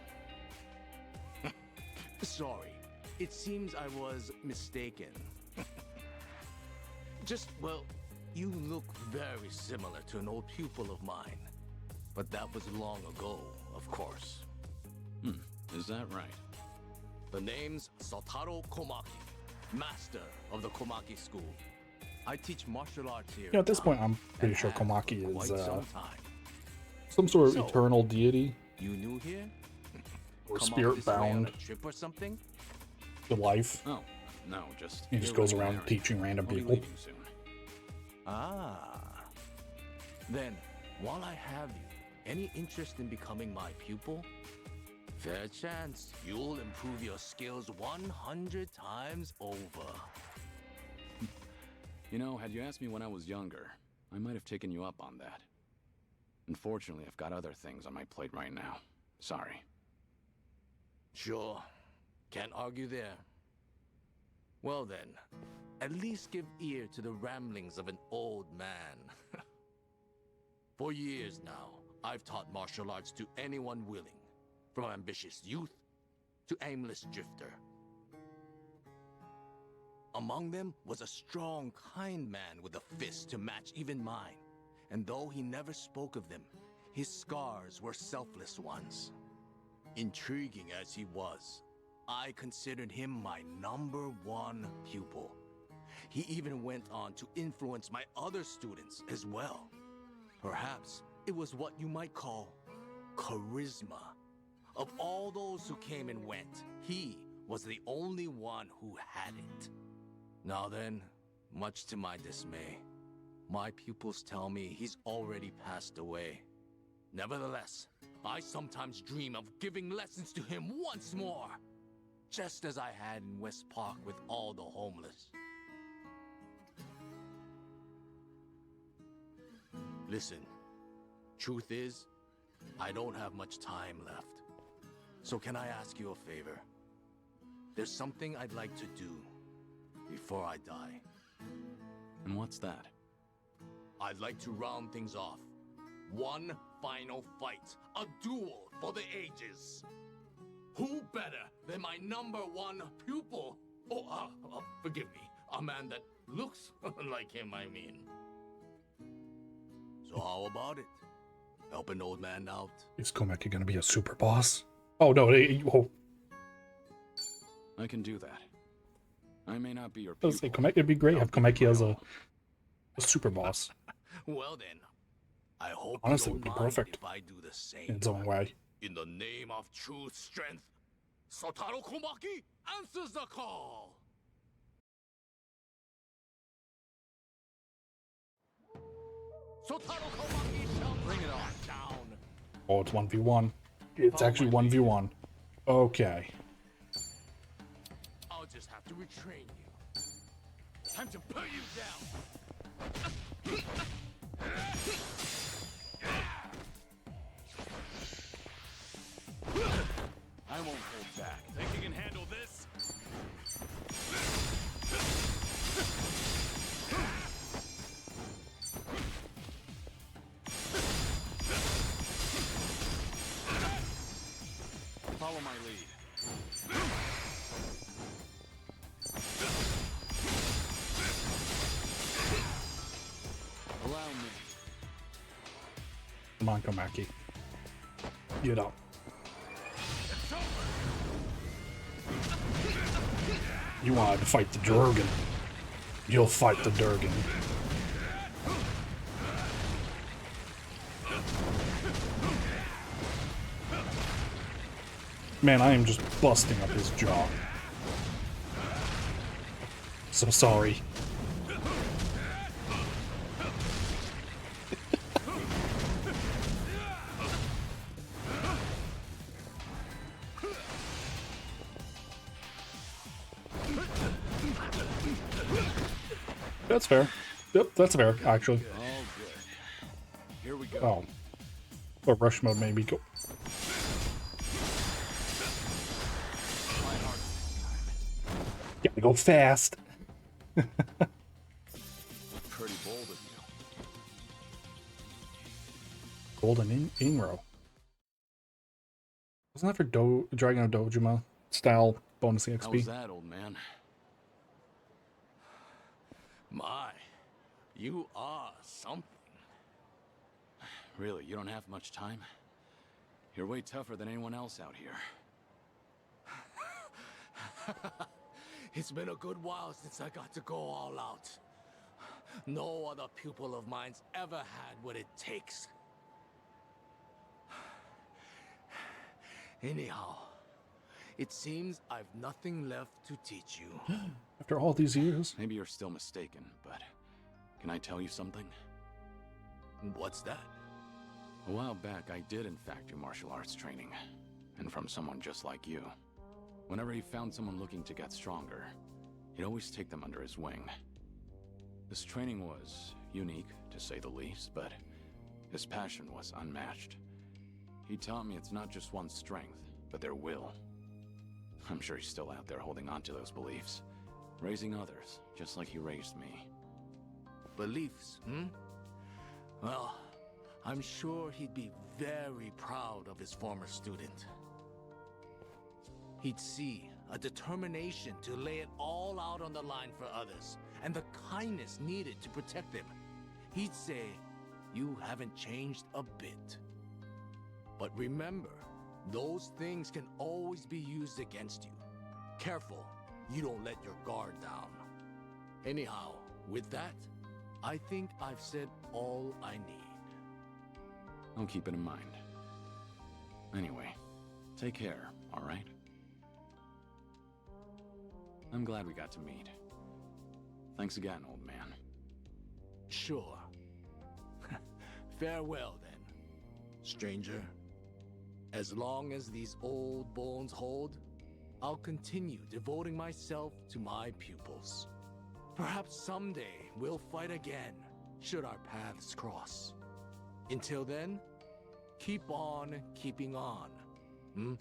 Sorry, it seems I was mistaken. Well, you look very similar to an old pupil of mine. But that was long ago, of course. Is that right? The name's Sotaro Komaki, master of the Komaki school. I teach martial arts here. Yeah, at this point, I'm pretty sure Komaki is quite some time. some sort of So, eternal deity You new here? or Come all spirit this way on bound a trip or something? to life. Oh, no, just... He just here goes with around Mary. teaching random I'll be people. leaving soon. Ah. Then, while I have you, any interest in becoming my pupil? Fair chance you'll improve your skills 100 times over. You know, had you asked me when I was younger, I might have taken you up on that. Unfortunately, I've got other things on my plate right now. Sorry. Sure. Can't argue there. Well then, at least give ear to the ramblings of an old man. For years now, I've taught martial arts to anyone willing, from ambitious youth to aimless drifter. Among them was a strong, kind man with a fist to match even mine. And though he never spoke of them, his scars were selfless ones. Intriguing as he was, I considered him my #1 pupil. He even went on to influence my other students as well. Perhaps it was what you might call charisma. Of all those who came and went, he was the only one who had it. Now then, much to my dismay, my pupils tell me he's already passed away. Nevertheless, I sometimes dream of giving lessons to him once more, just as I had in West Park with all the homeless. Listen, truth is, I don't have much time left. So can I ask you a favor? There's something I'd like to do before I die. And what's that? I'd like to round things off. One final fight. A duel for the ages. Who better than my #1 pupil? Oh, forgive me. A man that looks like him, I mean. So how about it? Help an old man out. Is Komeki gonna be a super boss? Oh no, oh. I can do that. I may not be your I pupil. was like, Komeki, it'd be great to have Komeki as a super boss. Well then, I hope Honestly, you it would don't be mind perfect if I do the same. in its own way. In the name of true strength, Sotaro Komaki answers the call. Sotaro Komaki shall bring it on down. Oh, it's 1v1. It's actually 1v1. Okay. I'll just have to retrain you. Time to put you down. I won't hold back. Think you can handle this? Follow my lead. Allow me. Come on, Komeki. You know. You wanted to fight the Durgan. You'll fight the Durgan. Man, I am just busting up his jaw. So sorry. That's fair. Yep, that's fair, actually. All good. Here we go. Oh. But rush mode made me go. Gotta go fast. Pretty bold of you. Golden Inro. Wasn't that for Dragon of Dojima style bonus How XP? was that, old man? My, you are something. Really, you don't have much time? You're way tougher than anyone else out here. It's been a good while since I got to go all out. No other pupil of mine's ever had what it takes. Anyhow, it seems I've nothing left to teach you. After all these years? Maybe you're still mistaken, but can I tell you something? What's that? A while back, I did in fact do martial arts training, and from someone just like you. Whenever he found someone looking to get stronger, he'd always take them under his wing. This training was unique, to say the least, but his passion was unmatched. He taught me it's not just one's strength, but their will. I'm sure he's still out there holding on to those beliefs. Raising others, just like he raised me. Beliefs, hmm? Well, I'm sure he'd be very proud of his former student. He'd see a determination to lay it all out on the line for others, and the kindness needed to protect them. He'd say, "You haven't changed a bit." But remember, those things can always be used against you. Careful, you don't let your guard down. Anyhow, with that, I think I've said all I need. I'll keep it in mind. Anyway, take care, all right? I'm glad we got to meet. Thanks again, old man. Sure. Farewell, then, stranger. As long as these old bones hold, I'll continue devoting myself to my pupils. Perhaps someday we'll fight again, should our paths cross. Until then, keep on keeping on, hmm?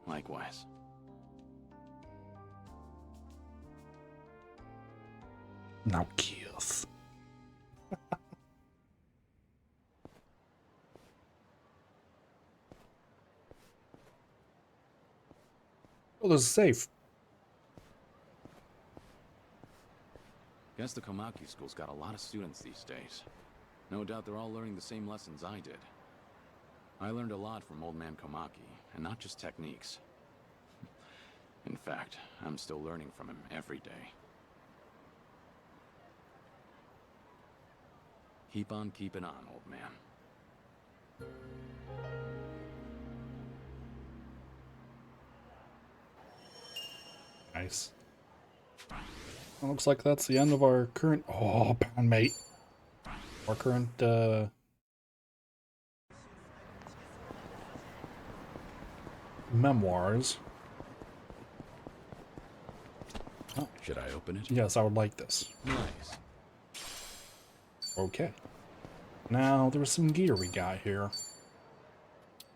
Likewise. Now kiss. Oh, this is safe. Guess the Komaki school's got a lot of students these days. No doubt they're all learning the same lessons I did. I learned a lot from Old Man Komaki, and not just techniques. In fact, I'm still learning from him every day. Keep on keeping on, old man. Nice. Well, looks like that's the end of our current... Oh, bandmate. Our current, memoirs. Oh, should I open it? Yes, I would like this. Nice. Okay. Now, there was some gear we got here.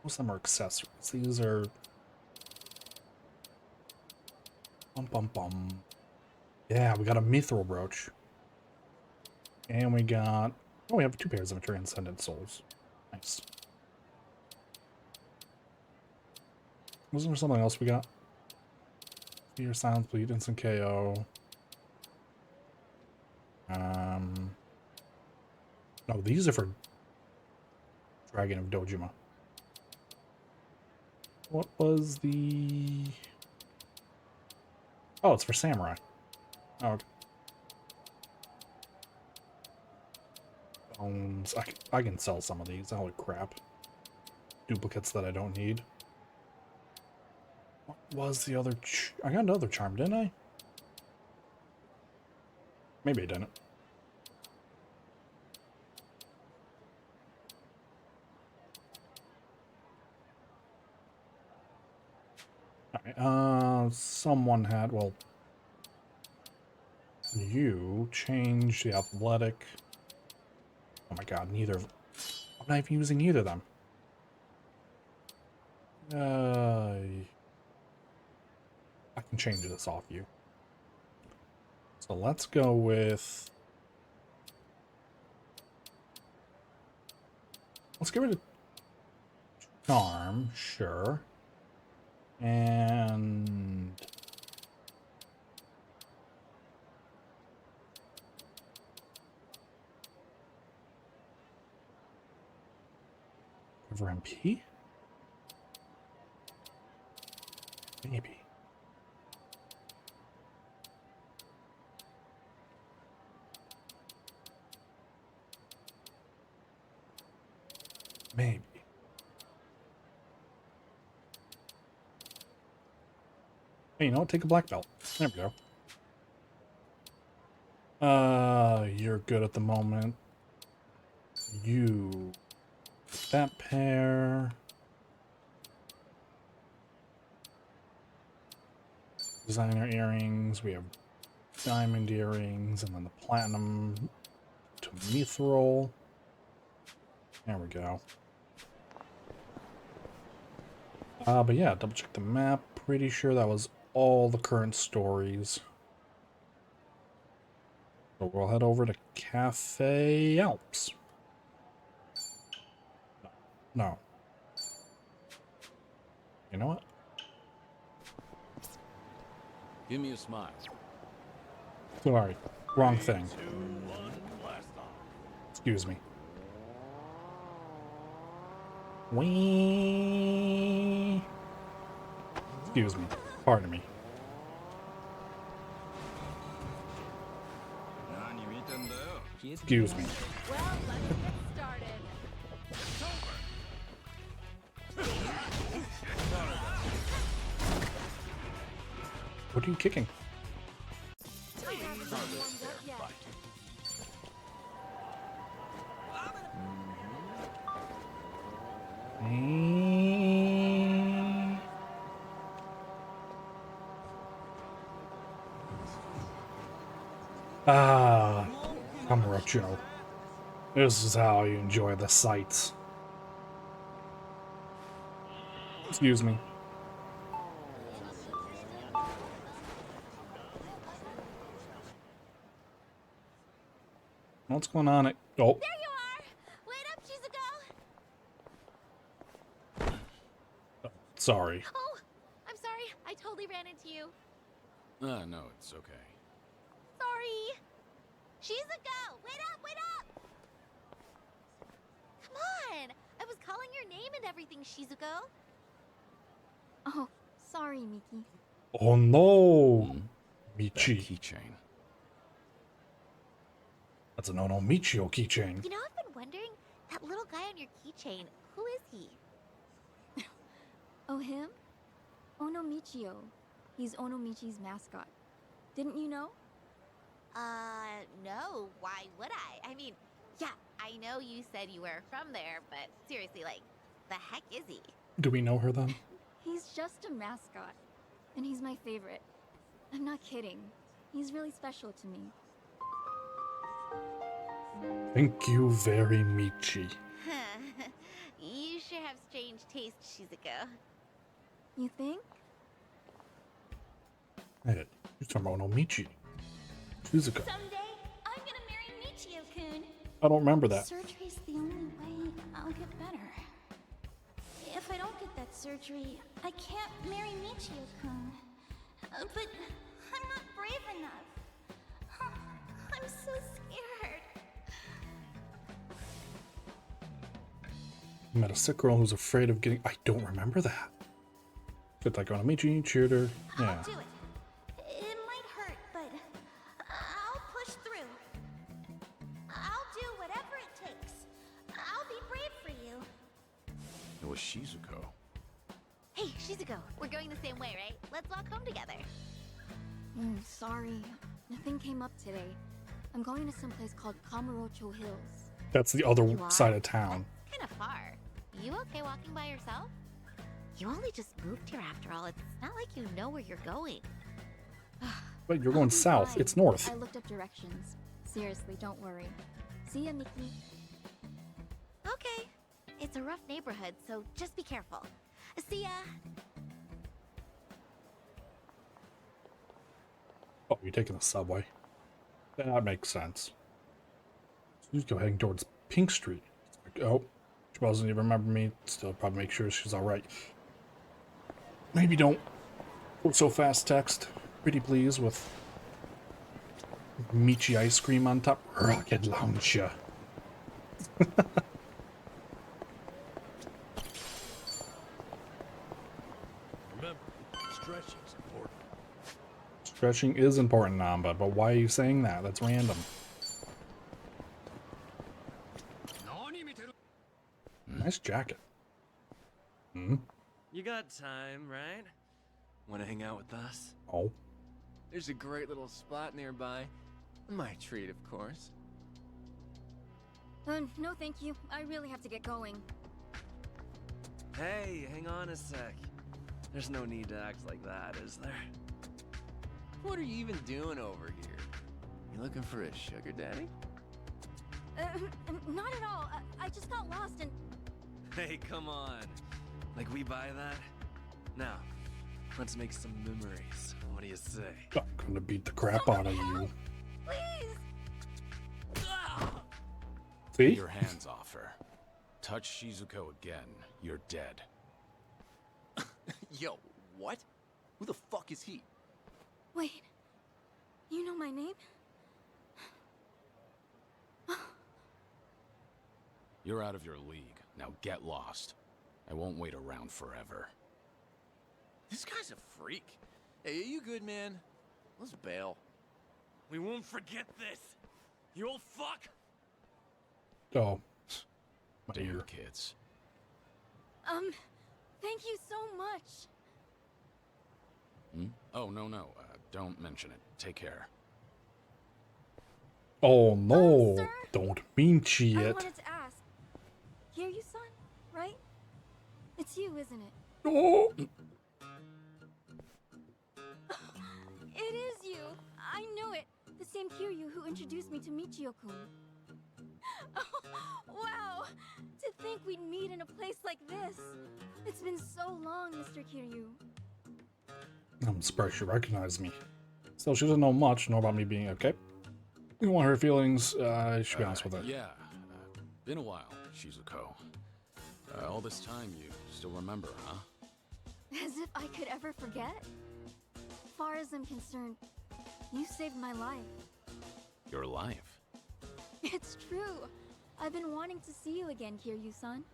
Most of them are accessories. These are... Bum bum bum. Yeah, we got a mithril brooch. And we got... Oh, we have 2 pairs of transcendent souls. Nice. Wasn't there something else we got? Fear, silence, bleed, instant KO. No, these are for Dragon of Dojima. What was the... Oh, it's for Samurai. Oh, okay. Bones. I can sell some of these. Holy crap. Duplicates that I don't need. What was the other... I got another charm, didn't I? Maybe I didn't. Alright, someone had... Well... You changed the athletic... Oh my god, neither of... I'm not even using either of them. I can change this off you. So let's go with... Let's get rid of Charm, sure. And... Over MP? Maybe. Maybe. Hey, you know what? Take a black belt. There we go. You're good at the moment. You... That pair... Designer earrings. We have diamond earrings, and then the platinum to mithril. There we go. But yeah, double check the map. Pretty sure that was all the current stories. So we'll head over to Cafe Alps. No. You know what? Give me a smile. Sorry. Wrong thing. Excuse me. Wee. Excuse me. Pardon me. Excuse me. Well, let's get started. What are you kicking? Ah, Amarocho. This is how you enjoy the sights. Excuse me. What's going on? Oh. There you are! Wait up, Shizuko! Sorry. Oh, I'm sorry. I totally ran into you. No, it's okay. Sorry. Shizuko! Wait up, wait up! Come on! I was calling your name and everything, Shizuko. Oh, sorry, Miki. Oh no! Michi. Keychain. That's an Ono Michio keychain. You know, I've been wondering, that little guy on your keychain, who is he? Oh, him? Ono Michio. He's Ono Michi's mascot. Didn't you know? No. Why would I? I mean, yeah, I know you said you were from there, but seriously, like, the heck is he? Do we know her then? He's just a mascot, and he's my favorite. I'm not kidding. He's really special to me. Thank you very Michi. You sure have strange taste, Shizuko. You think? Hey, you're talking about Ono Michi. Shizuko. Someday, I'm gonna marry Michio-kun. I don't remember that. Surgery's the only way I'll get better. If I don't get that surgery, I can't marry Michio-kun. But I'm not brave enough. I'm so scared. I met a sick girl who's afraid of getting. I don't remember that. It's like Ono Michi, cheered her. Yeah. I'll do it. It might hurt, but I'll push through. I'll do whatever it takes. I'll be brave for you. It was Shizuko. Hey, Shizuko, we're going the same way, right? Let's walk home together. Sorry. Nothing came up today. I'm going to some place called Kamurocho Hills. That's the other You are? side of town. Kind of far. You okay walking by yourself? You only just moved here after all. It's not like you know where you're going. But you're going south. It's north. I looked up directions. Seriously, don't worry. See ya, Mickey. Okay. It's a rough neighborhood, so just be careful. See ya. Oh, you're taking the subway. That makes sense. She's go heading towards Pink Street. Oh, she doesn't even remember me. Still probably make sure she's alright. Maybe don't go so fast, text. Pretty please with Michi ice cream on top. Rocket launcher. Remember, stretching's important. Stretching is important, Namba, but why are you saying that? That's random. Nice jacket. Hmm? You got time, right? Want to hang out with us? Oh. There's a great little spot nearby. My treat, of course. No, thank you. I really have to get going. Hey, hang on a sec. There's no need to act like that, is there? What are you even doing over here? You looking for a sugar daddy? Not at all. I just got lost and... Hey, come on. Like we buy that? Now, let's make some memories. What do you say? I'm gonna beat the crap out of you. Please! See? Get your hands off her. Touch Shizuko again, you're dead. Yo, what? Who the fuck is he? Wait, you know my name? You're out of your league. Now get lost. I won't wait around forever. This guy's a freak. Hey, are you good, man? Let's bail. We won't forget this. You old fuck. Oh. Dear kids. Thank you so much. Hmm? Oh, no. Don't mention it. Take care. Oh no. Sir? Don't mean I shit. wanted to ask. Hear you, son? Right? It's you, isn't it? Oh. It is you. I knew it. The same Kiryu who introduced me to Michio-kun. Oh, wow. To think we'd meet in a place like this. It's been so long, Mr. Kiryu. I'm surprised she recognized me. Still, she doesn't know much, nor about me being okay. You want her feelings, I should be honest with her. Yeah. Been a while, Shizuko. All this time, you still remember, huh? As if I could ever forget. Far as I'm concerned, you saved my life. Your life? It's true. I've been wanting to see you again, Kiryu-san.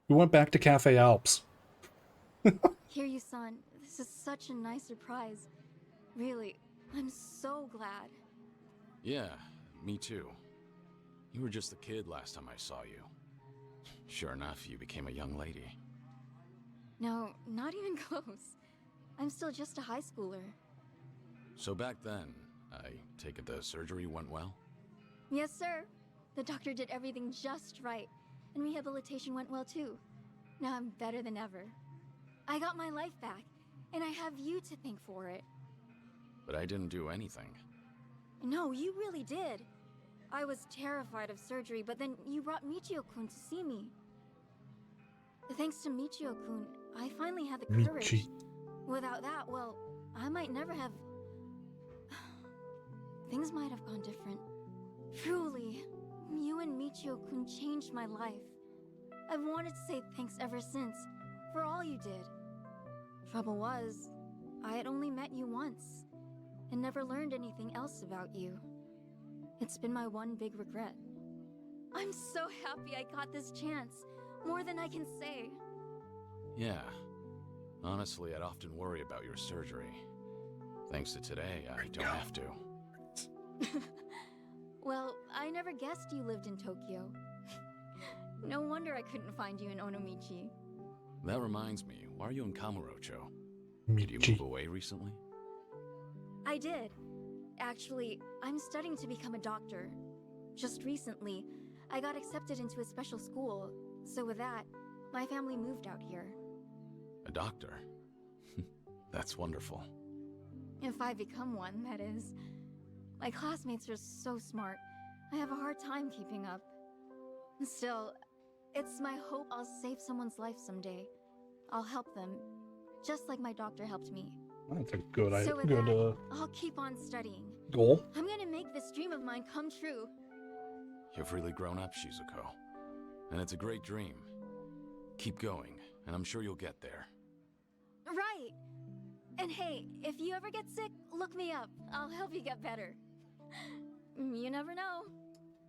We went back to Cafe Alps. Kiryu-san, this is such a nice surprise. Really, I'm so glad. Yeah, me too. You were just a kid last time I saw you. Sure enough, you became a young lady. No, not even close. I'm still just a high schooler. So back then, I take it the surgery went well? Yes, sir. The doctor did everything just right, and rehabilitation went well too. Now I'm better than ever. I got my life back, and I have you to thank for it. But I didn't do anything. No, you really did. I was terrified of surgery, but then you brought Michio-kun to see me. Thanks to Michio-kun, I finally had the courage. Michi. Without that, well, I might never have... Things might have gone different. Truly, you and Michio-kun changed my life. I've wanted to say thanks ever since, for all you did. Trouble was, I had only met you once, and never learned anything else about you. It's been my one big regret. I'm so happy I got this chance, more than I can say. Yeah. Honestly, I'd often worry about your surgery. Thanks to today, I don't have to. Well, I never guessed you lived in Tokyo. No wonder I couldn't find you in Onomichi. That reminds me, why are you in Kamurocho? Michi. Did you move away recently? I did. Actually, I'm studying to become a doctor. Just recently, I got accepted into a special school, so with that, my family moved out here. A doctor? That's wonderful. If I become one, that is. My classmates are so smart, I have a hard time keeping up. Still, it's my hope I'll save someone's life someday. I'll help them, just like my doctor helped me. That's a good idea. So with Good that, I'll keep on studying. goal. I'm gonna make this dream of mine come true. You've really grown up, Shizuko. And it's a great dream. Keep going, and I'm sure you'll get there. Right! And hey, if you ever get sick, look me up. I'll help you get better. You never know.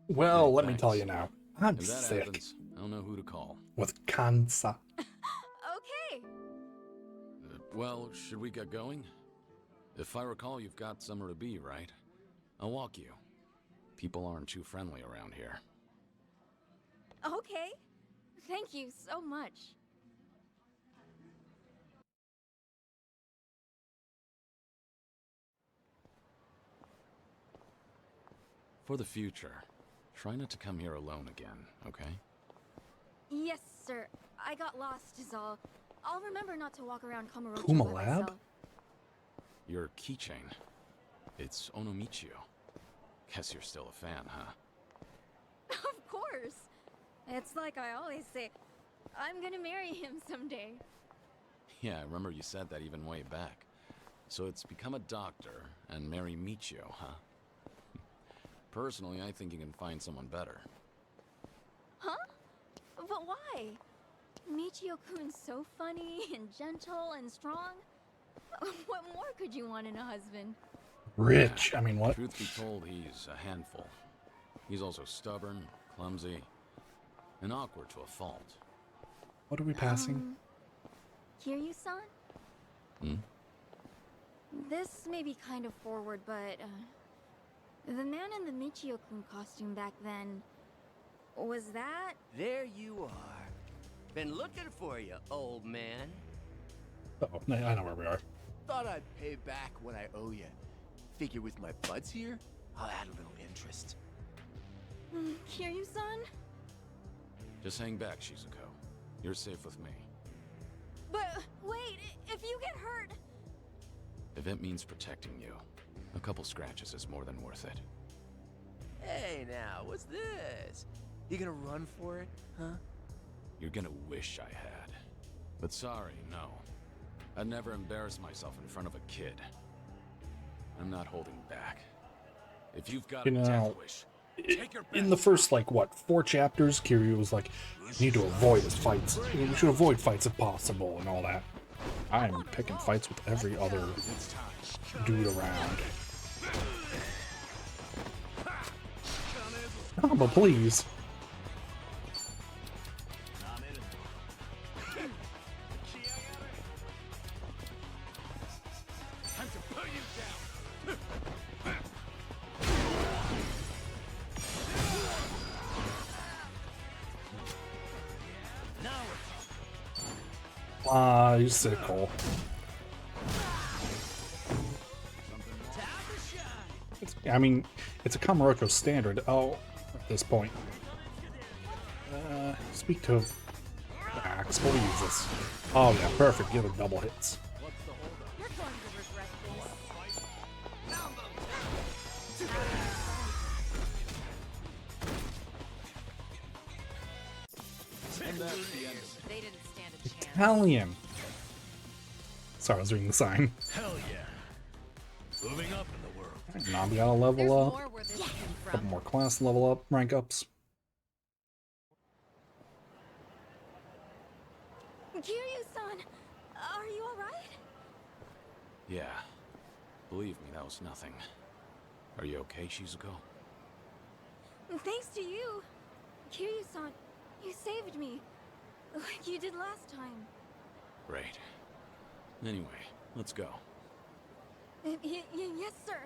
Well, Hey, let me thanks. tell you now. I'm If that sick happens, I don't know who to call. with cancer. Okay! Well, should we get going? If I recall, you've got somewhere to be, right? I'll walk you. People aren't too friendly around here. Okay. Thank you so much. For the future, try not to come here alone again, okay? Yes, sir. I got lost is all. I'll remember not to walk around Kamurocho Puma by Lab? myself. Your keychain. It's Onomichio. Guess you're still a fan, huh? Of Of course. It's like I always say, I'm gonna marry him someday. Yeah, I remember you said that even way back. So it's become a doctor and marry Michio, huh? Personally, I think you can find someone better. Huh? But why? Michio-kun's so funny and gentle and strong. What more could you want in a husband? Rich. I mean, what? Truth be told, he's a handful. He's also stubborn, clumsy, and awkward to a fault. What are we passing? Kiryu-san? Hmm? This may be kind of forward, but the man in the Michio-kun costume back then, was that? There you are. Been looking for you, old man. Uh-oh, I know where we are. Thought I'd pay back what I owe you. Figure with my buds here, I'll add a little interest. Kiryu-san? Just hang back, Shizuko. You're safe with me. But wait, if you get hurt... If it means protecting you, a couple scratches is more than worth it. Hey now, what's this? You gonna run for it, huh? You're gonna wish I had. But sorry, no. I'd never embarrass myself in front of a kid. I'm not holding back. If you've got a death wish, take your in the first, like, what, 4 chapters, Kiryu was like, you need to avoid his fights. We should avoid fights if possible and all that. I'm picking fights with every other dude around. Oh, but please. You sickle. I mean, it's a Kamurocho standard. Oh, at this point. Speak to Max. We'll use this. Oh yeah, perfect. Get a double hits. You're going to regret this. They didn't stand a chance. Italian. Sorry, I was reading the sign. Hell yeah. Moving up in the world. Now we gotta level up. Couple more class level up, rank ups. Kiryu-san, are you alright? Yeah. Believe me, that was nothing. Are you okay, Shizuko? Thanks to you. Kiryu-san, you saved me. Like you did last time. Great. Anyway, let's go. Yes, sir.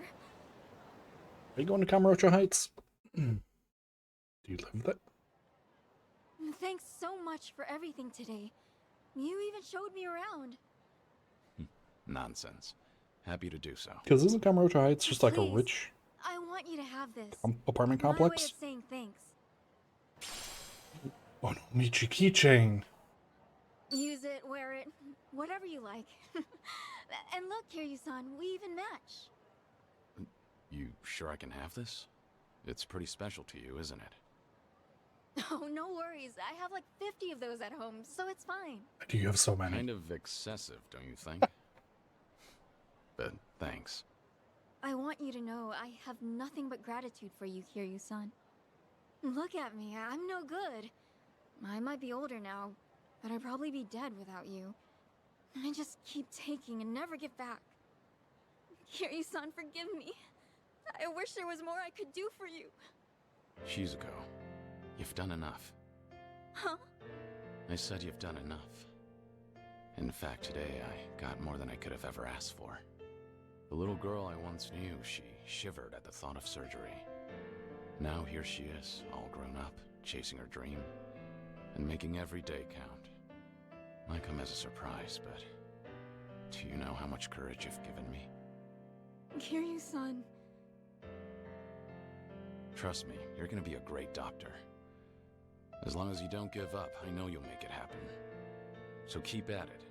Are you going to Kamurocho Heights? Do you live with it? Thanks so much for everything today. You even showed me around. Nonsense. Happy to do so. Because isn't Kamurocho Heights just like a rich I want you to have this. apartment My way complex? of saying thanks. Oh no, Michi keychain. Use it, wear it, whatever you like. And look, Kiryu-san, we even match. You sure I can have this? It's pretty special to you, isn't it? Oh, no worries. I have like 50 of those at home, so it's fine. Do you have so many? Kind of excessive, don't you think? But thanks. I want you to know I have nothing but gratitude for you, Kiryu-san. Look at me, I'm no good. I might be older now, but I'd probably be dead without you. I just keep taking and never give back. Kiryu-san, forgive me. I wish there was more I could do for you. Shizuko, you've done enough. Huh? I said you've done enough. In fact, today I got more than I could have ever asked for. The little girl I once knew, she shivered at the thought of surgery. Now here she is, all grown up, chasing her dream, and making every day count. Might come as a surprise, but do you know how much courage you've given me? Kiryu-san. Trust me, you're gonna be a great doctor. As long as you don't give up, I know you'll make it happen. So keep at it.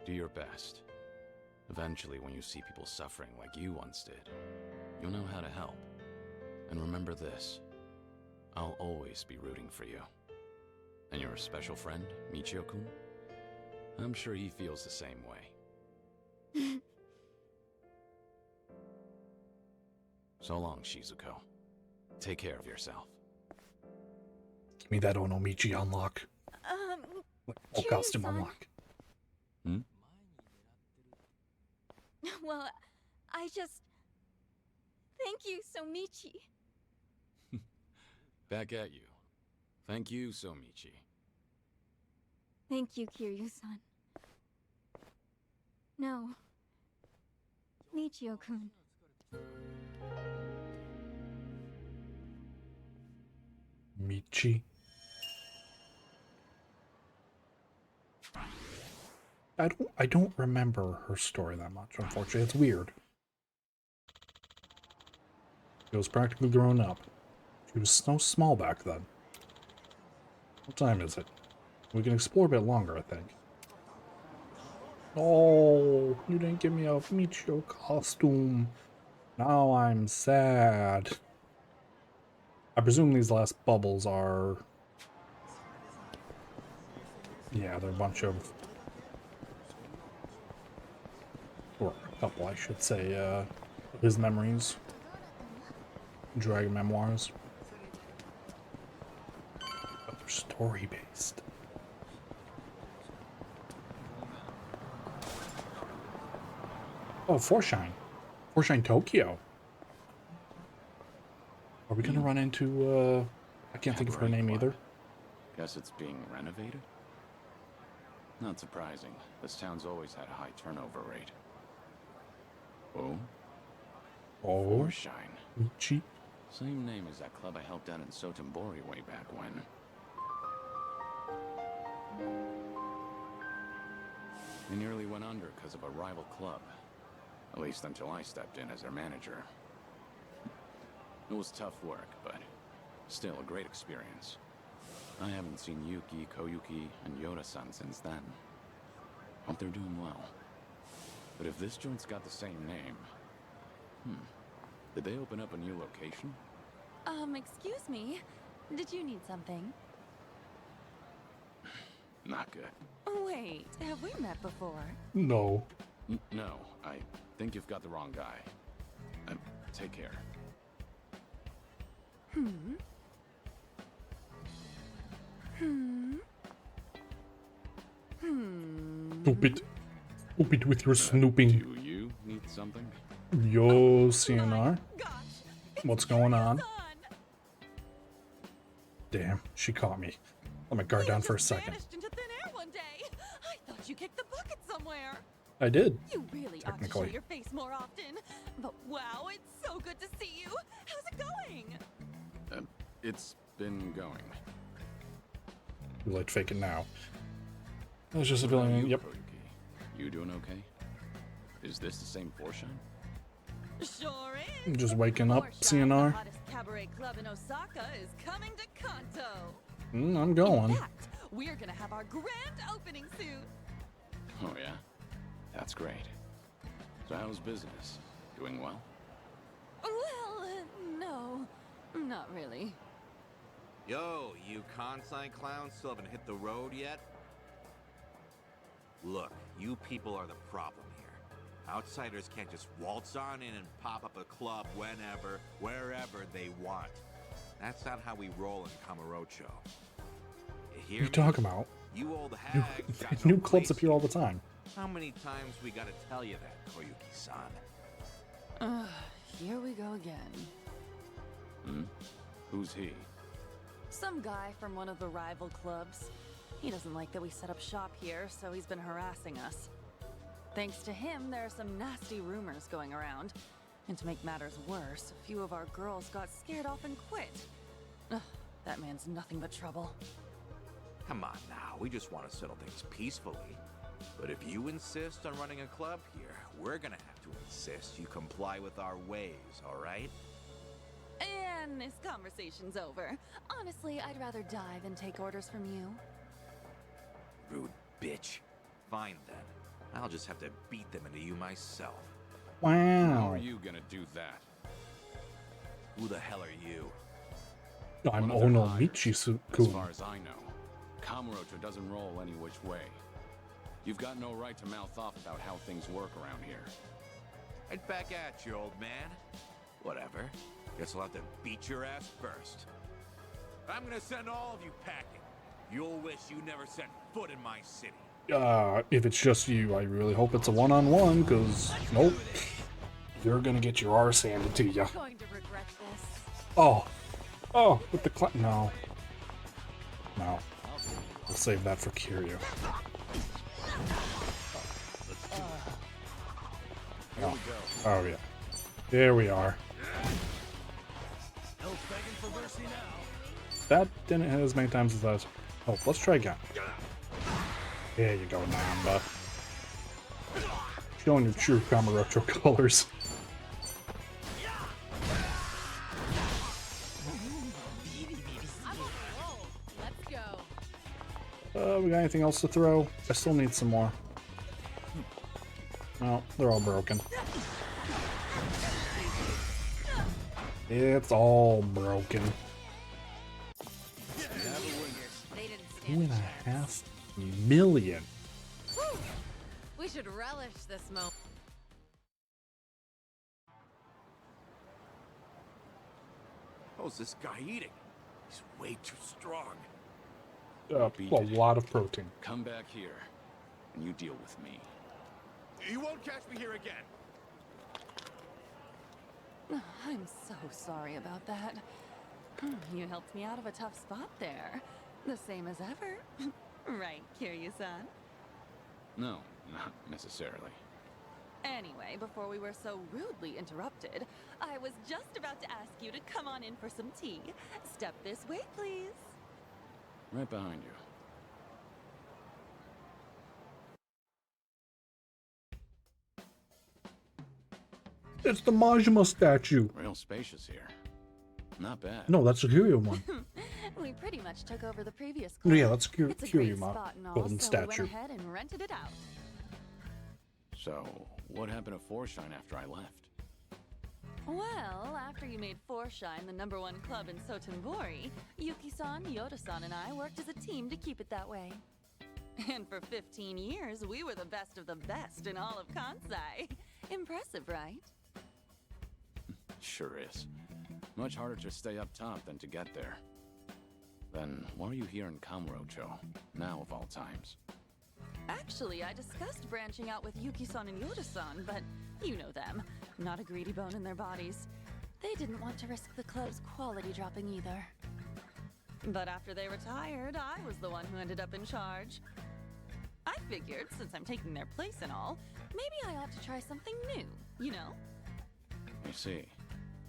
Do your best. Eventually, when you see people suffering like you once did, you'll know how to help. And remember this. I'll always be rooting for you. And your special friend, Michio-kun? I'm sure he feels the same way. So long, Shizuko. Take care of yourself. Give me that Onomichi unlock. Oh, costume unlock. Hmm? Well, I just... Thank you, Somichi. Back at you. Thank you, Somichi. Thank you, Kiryu-san. No. Michio-kun. Michi. I don't remember her story that much, unfortunately. It's weird. She was practically grown up. She was so small back then. What time is it? We can explore a bit longer, I think. Oh, you didn't give me a Michio costume. Now I'm sad. I presume these last bubbles are... Yeah, they're a bunch of... Or a couple, I should say, of his memories. Dragon memoirs. But they're story-based. Oh, Forshine. Forshine Tokyo. Are we gonna run into, I can't think of her name either. Guess it's being renovated? Not surprising. This town's always had a high turnover rate. Oh? Oh? Forshine. Michi. Same name as that club I helped out in Sotenbori way back when. They nearly went under because of a rival club. At least until I stepped in as their manager. It was tough work, but still a great experience. I haven't seen Yuki, Koyuki, and Yoda-san since then. Hope they're doing well. But if this joint's got the same name... Did they open up a new location? Excuse me. Did you need something? Not good. Wait, have we met before? No. No, I think you've got the wrong guy. Take care. Stupid. Stupid with your snooping. Do you need something? Yo, CNR. What's going on? Damn, she caught me. Let my guard down for a second. Into thin air one day. I thought you kicked the bucket somewhere. I did. You really ought to show your face more often. But wow, it's so good to see you. How's it going? It's been going. You like fake it now. That was just a villain. Yep. You doing okay? Is this the same Forshine? Sure is. Just waking up, The CNR. hottest cabaret club in Osaka is coming to Kanto. I'm going. In fact, we're gonna have our grand opening soon. Oh yeah? That's great. So how's business? Doing well? Well, no, not really. Yo, you consigned clowns still haven't hit the road yet? Look, you people are the problem here. Outsiders can't just waltz on in and pop up a club whenever, wherever they want. That's not how we roll in Kamurocho. You hear What are you talking about? You old hags got New no clubs place appear all here. the time. How many times we gotta tell you that, Koyuki-san? Here we go again. Who's he? Some guy from one of the rival clubs. He doesn't like that we set up shop here, so he's been harassing us. Thanks to him, there are some nasty rumors going around. And to make matters worse, a few of our girls got scared off and quit. Ugh, that man's nothing but trouble. Come on now, we just want to settle things peacefully. But if you insist on running a club here, we're gonna have to insist you comply with our ways, alright? And this conversation's over. Honestly, I'd rather die than take orders from you. Rude bitch. Fine then. I'll just have to beat them into you myself. How Wow. are you gonna do that? Who the hell are you? I'm One of their Ono hires. As Michi-kun. far as I know, Kamurocho doesn't roll any which way. You've got no right to mouth off about how things work around here. Right back at you, old man. Whatever. Guess I'll have to beat your ass first. I'm gonna send all of you packing. You'll wish you never set foot in my city. If it's just you, I really hope it's a one-on-one, because, nope. You're gonna get your arse handed to you. Going to regret this. Oh. Oh, with the no. No. We'll save that for Kiryu. Oh. Oh, yeah. There we are. That didn't hit as many times as I was. Oh, let's try again. There you go, Namba. Showing your true Kamurocho colors. We got anything else to throw? I still need some more. No, they're all broken. It's all broken. 2.5 million. We should relish this moment. How's this guy eating? He's way too strong. A lot of protein. Come back here, and you deal with me. You won't catch me here again. I'm so sorry about that. You helped me out of a tough spot there. The same as ever. Right, Kiryu-san? No, not necessarily. Anyway, before we were so rudely interrupted, I was just about to ask you to come on in for some tea. Step this way, please. Right behind you. It's the Majima statue. Real spacious here. Not bad. No, that's the Kiryu one. We pretty much took over the previous Yeah, club. that's It's a great Kiryu spot and all, golden so statue. we went ahead and rented it out. So, what happened to Forshine after I left? Well, after you made Forshine the #1 club in Sotenbori, Yuki-san, Yoda-san, and I worked as a team to keep it that way. And for 15 years, we were the best of the best in all of Kansai. Impressive, right? Sure is. Much harder to stay up top than to get there. Then, why are you here in Kamurocho, now of all times? Actually, I discussed branching out with Yuki-san and Yoda-san, but you know them. Not a greedy bone in their bodies. They didn't want to risk the club's quality dropping either. But after they retired, I was the one who ended up in charge. I figured, since I'm taking their place and all, maybe I ought to try something new, you know? I see.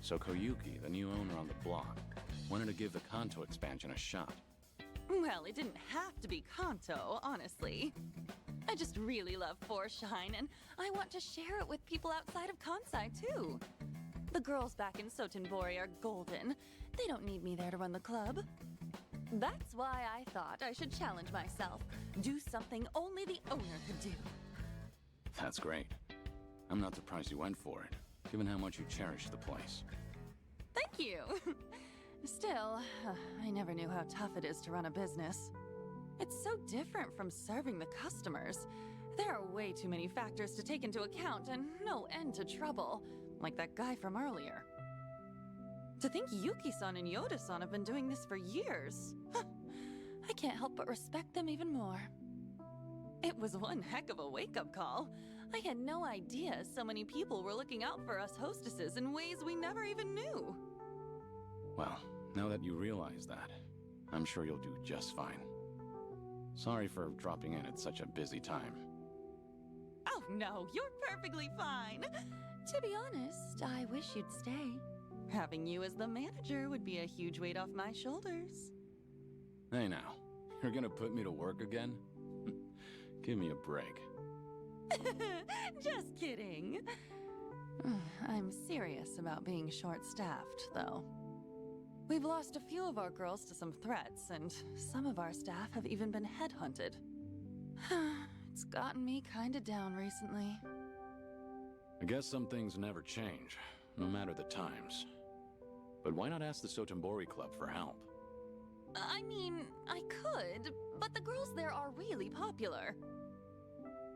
So Koyuki, the new owner on the block, wanted to give the Kanto expansion a shot. Well, it didn't have to be Kanto, honestly. I just really love Forshine, and I want to share it with people outside of Kansai, too. The girls back in Sotenbori are golden. They don't need me there to run the club. That's why I thought I should challenge myself. Do something only the owner could do. That's great. I'm not surprised you went for it, given how much you cherish the place. Thank you. Still, I never knew how tough it is to run a business. It's so different from serving the customers. There are way too many factors to take into account and no end to trouble, like that guy from earlier. To think Yuki-san and Yoda-san have been doing this for years. I can't help but respect them even more. It was one heck of a wake-up call. I had no idea so many people were looking out for us hostesses in ways we never even knew. Well, now that you realize that, I'm sure you'll do just fine. Sorry for dropping in at such a busy time. Oh no, you're perfectly fine. To be honest, I wish you'd stay. Having you as the manager would be a huge weight off my shoulders. Hey now, you're gonna put me to work again? Give me a break. Just kidding. I'm serious about being short-staffed, though. We've lost a few of our girls to some threats, and some of our staff have even been headhunted. It's gotten me kinda down recently. I guess some things never change, no matter the times. But why not ask the Sotenbori Club for help? I mean, I could, but the girls there are really popular.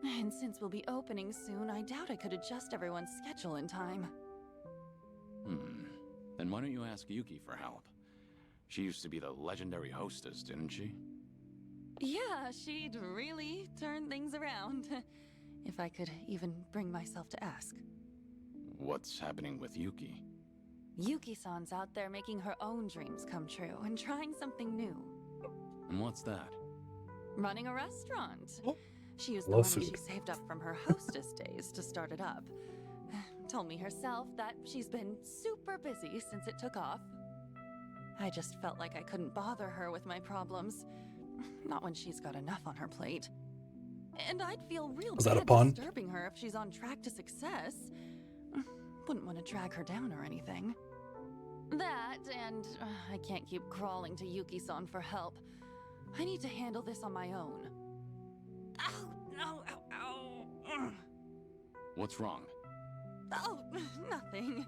And since we'll be opening soon, I doubt I could adjust everyone's schedule in time. Then why don't you ask Yuki for help? She used to be the legendary hostess, didn't she? Yeah, she'd really turn things around. If I could even bring myself to ask. What's happening with Yuki? Yuki-san's out there making her own dreams come true and trying something new. And what's that? Running a restaurant. She used the Love money food. she saved up from her hostess days to start it up. Told me herself that she's been super busy since it took off. I just felt like I couldn't bother her with my problems. Not when she's got enough on her plate. And I'd feel real Was that a bad pun? disturbing her if she's on track to success. Wouldn't want to drag her down or anything. That, and I can't keep crawling to Yuki-san for help. I need to handle this on my own. Ow! No! Ow! Ow! What's wrong? Oh, nothing.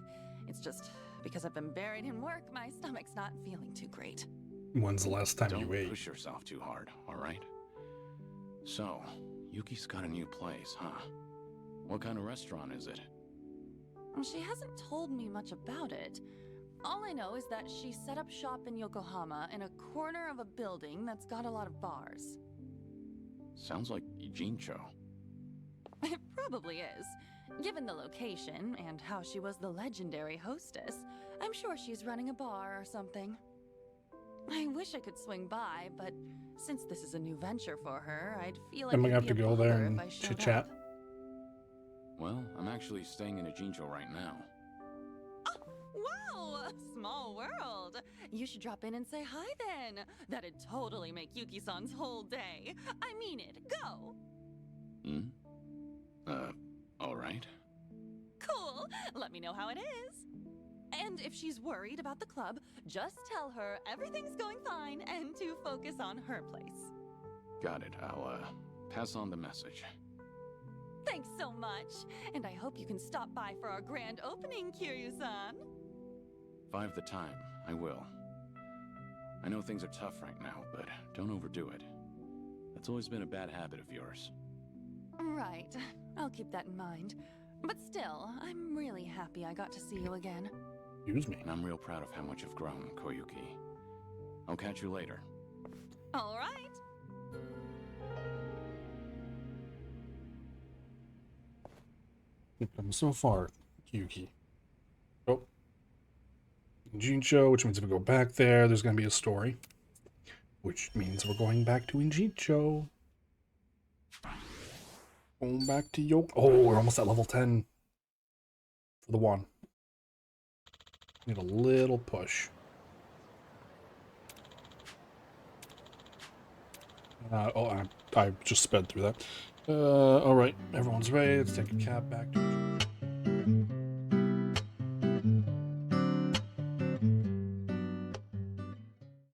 It's just because I've been buried in work, my stomach's not feeling too great. When's the last time Don't you ate? push yourself too hard, alright? So, Yuki's got a new place, huh? What kind of restaurant is it? She hasn't told me much about it. All I know is that she set up shop in Yokohama in a corner of a building that's got a lot of bars. Sounds like Ijincho. It probably is. Given the location and how she was the legendary hostess, I'm sure she's running a bar or something. I wish I could swing by, but since this is a new venture for her, I'd feel like Am I it'd gonna have be to a go there bother and if I showed chit chat? up. Well, I'm actually staying in Ijincho right now. Wow! Small world! You should drop in and say hi then. That'd totally make Yuki-san's whole day. I mean it. Go! Alright. Cool! Let me know how it is. And if she's worried about the club, just tell her everything's going fine and to focus on her place. Got it. I'll, pass on the message. Thanks so much. And I hope you can stop by for our grand opening, Kiryu-san. 5 the time. I will. I know things are tough right now, but don't overdo it. That's always been a bad habit of yours. Right. I'll keep that in mind. But still, I'm really happy I got to see you again. Excuse me. And I'm real proud of how much you've grown, Koyuki. I'll catch you later. All right. We've come so far, Yuki. Oh. Injincho, which means if we go back there, there's going to be a story. Which means we're going back to Injincho. Going back to Yoke. Oh, we're almost at level 10. For the one. Need a little push. I just sped through that. Alright, everyone's ready. Let's take a cab back to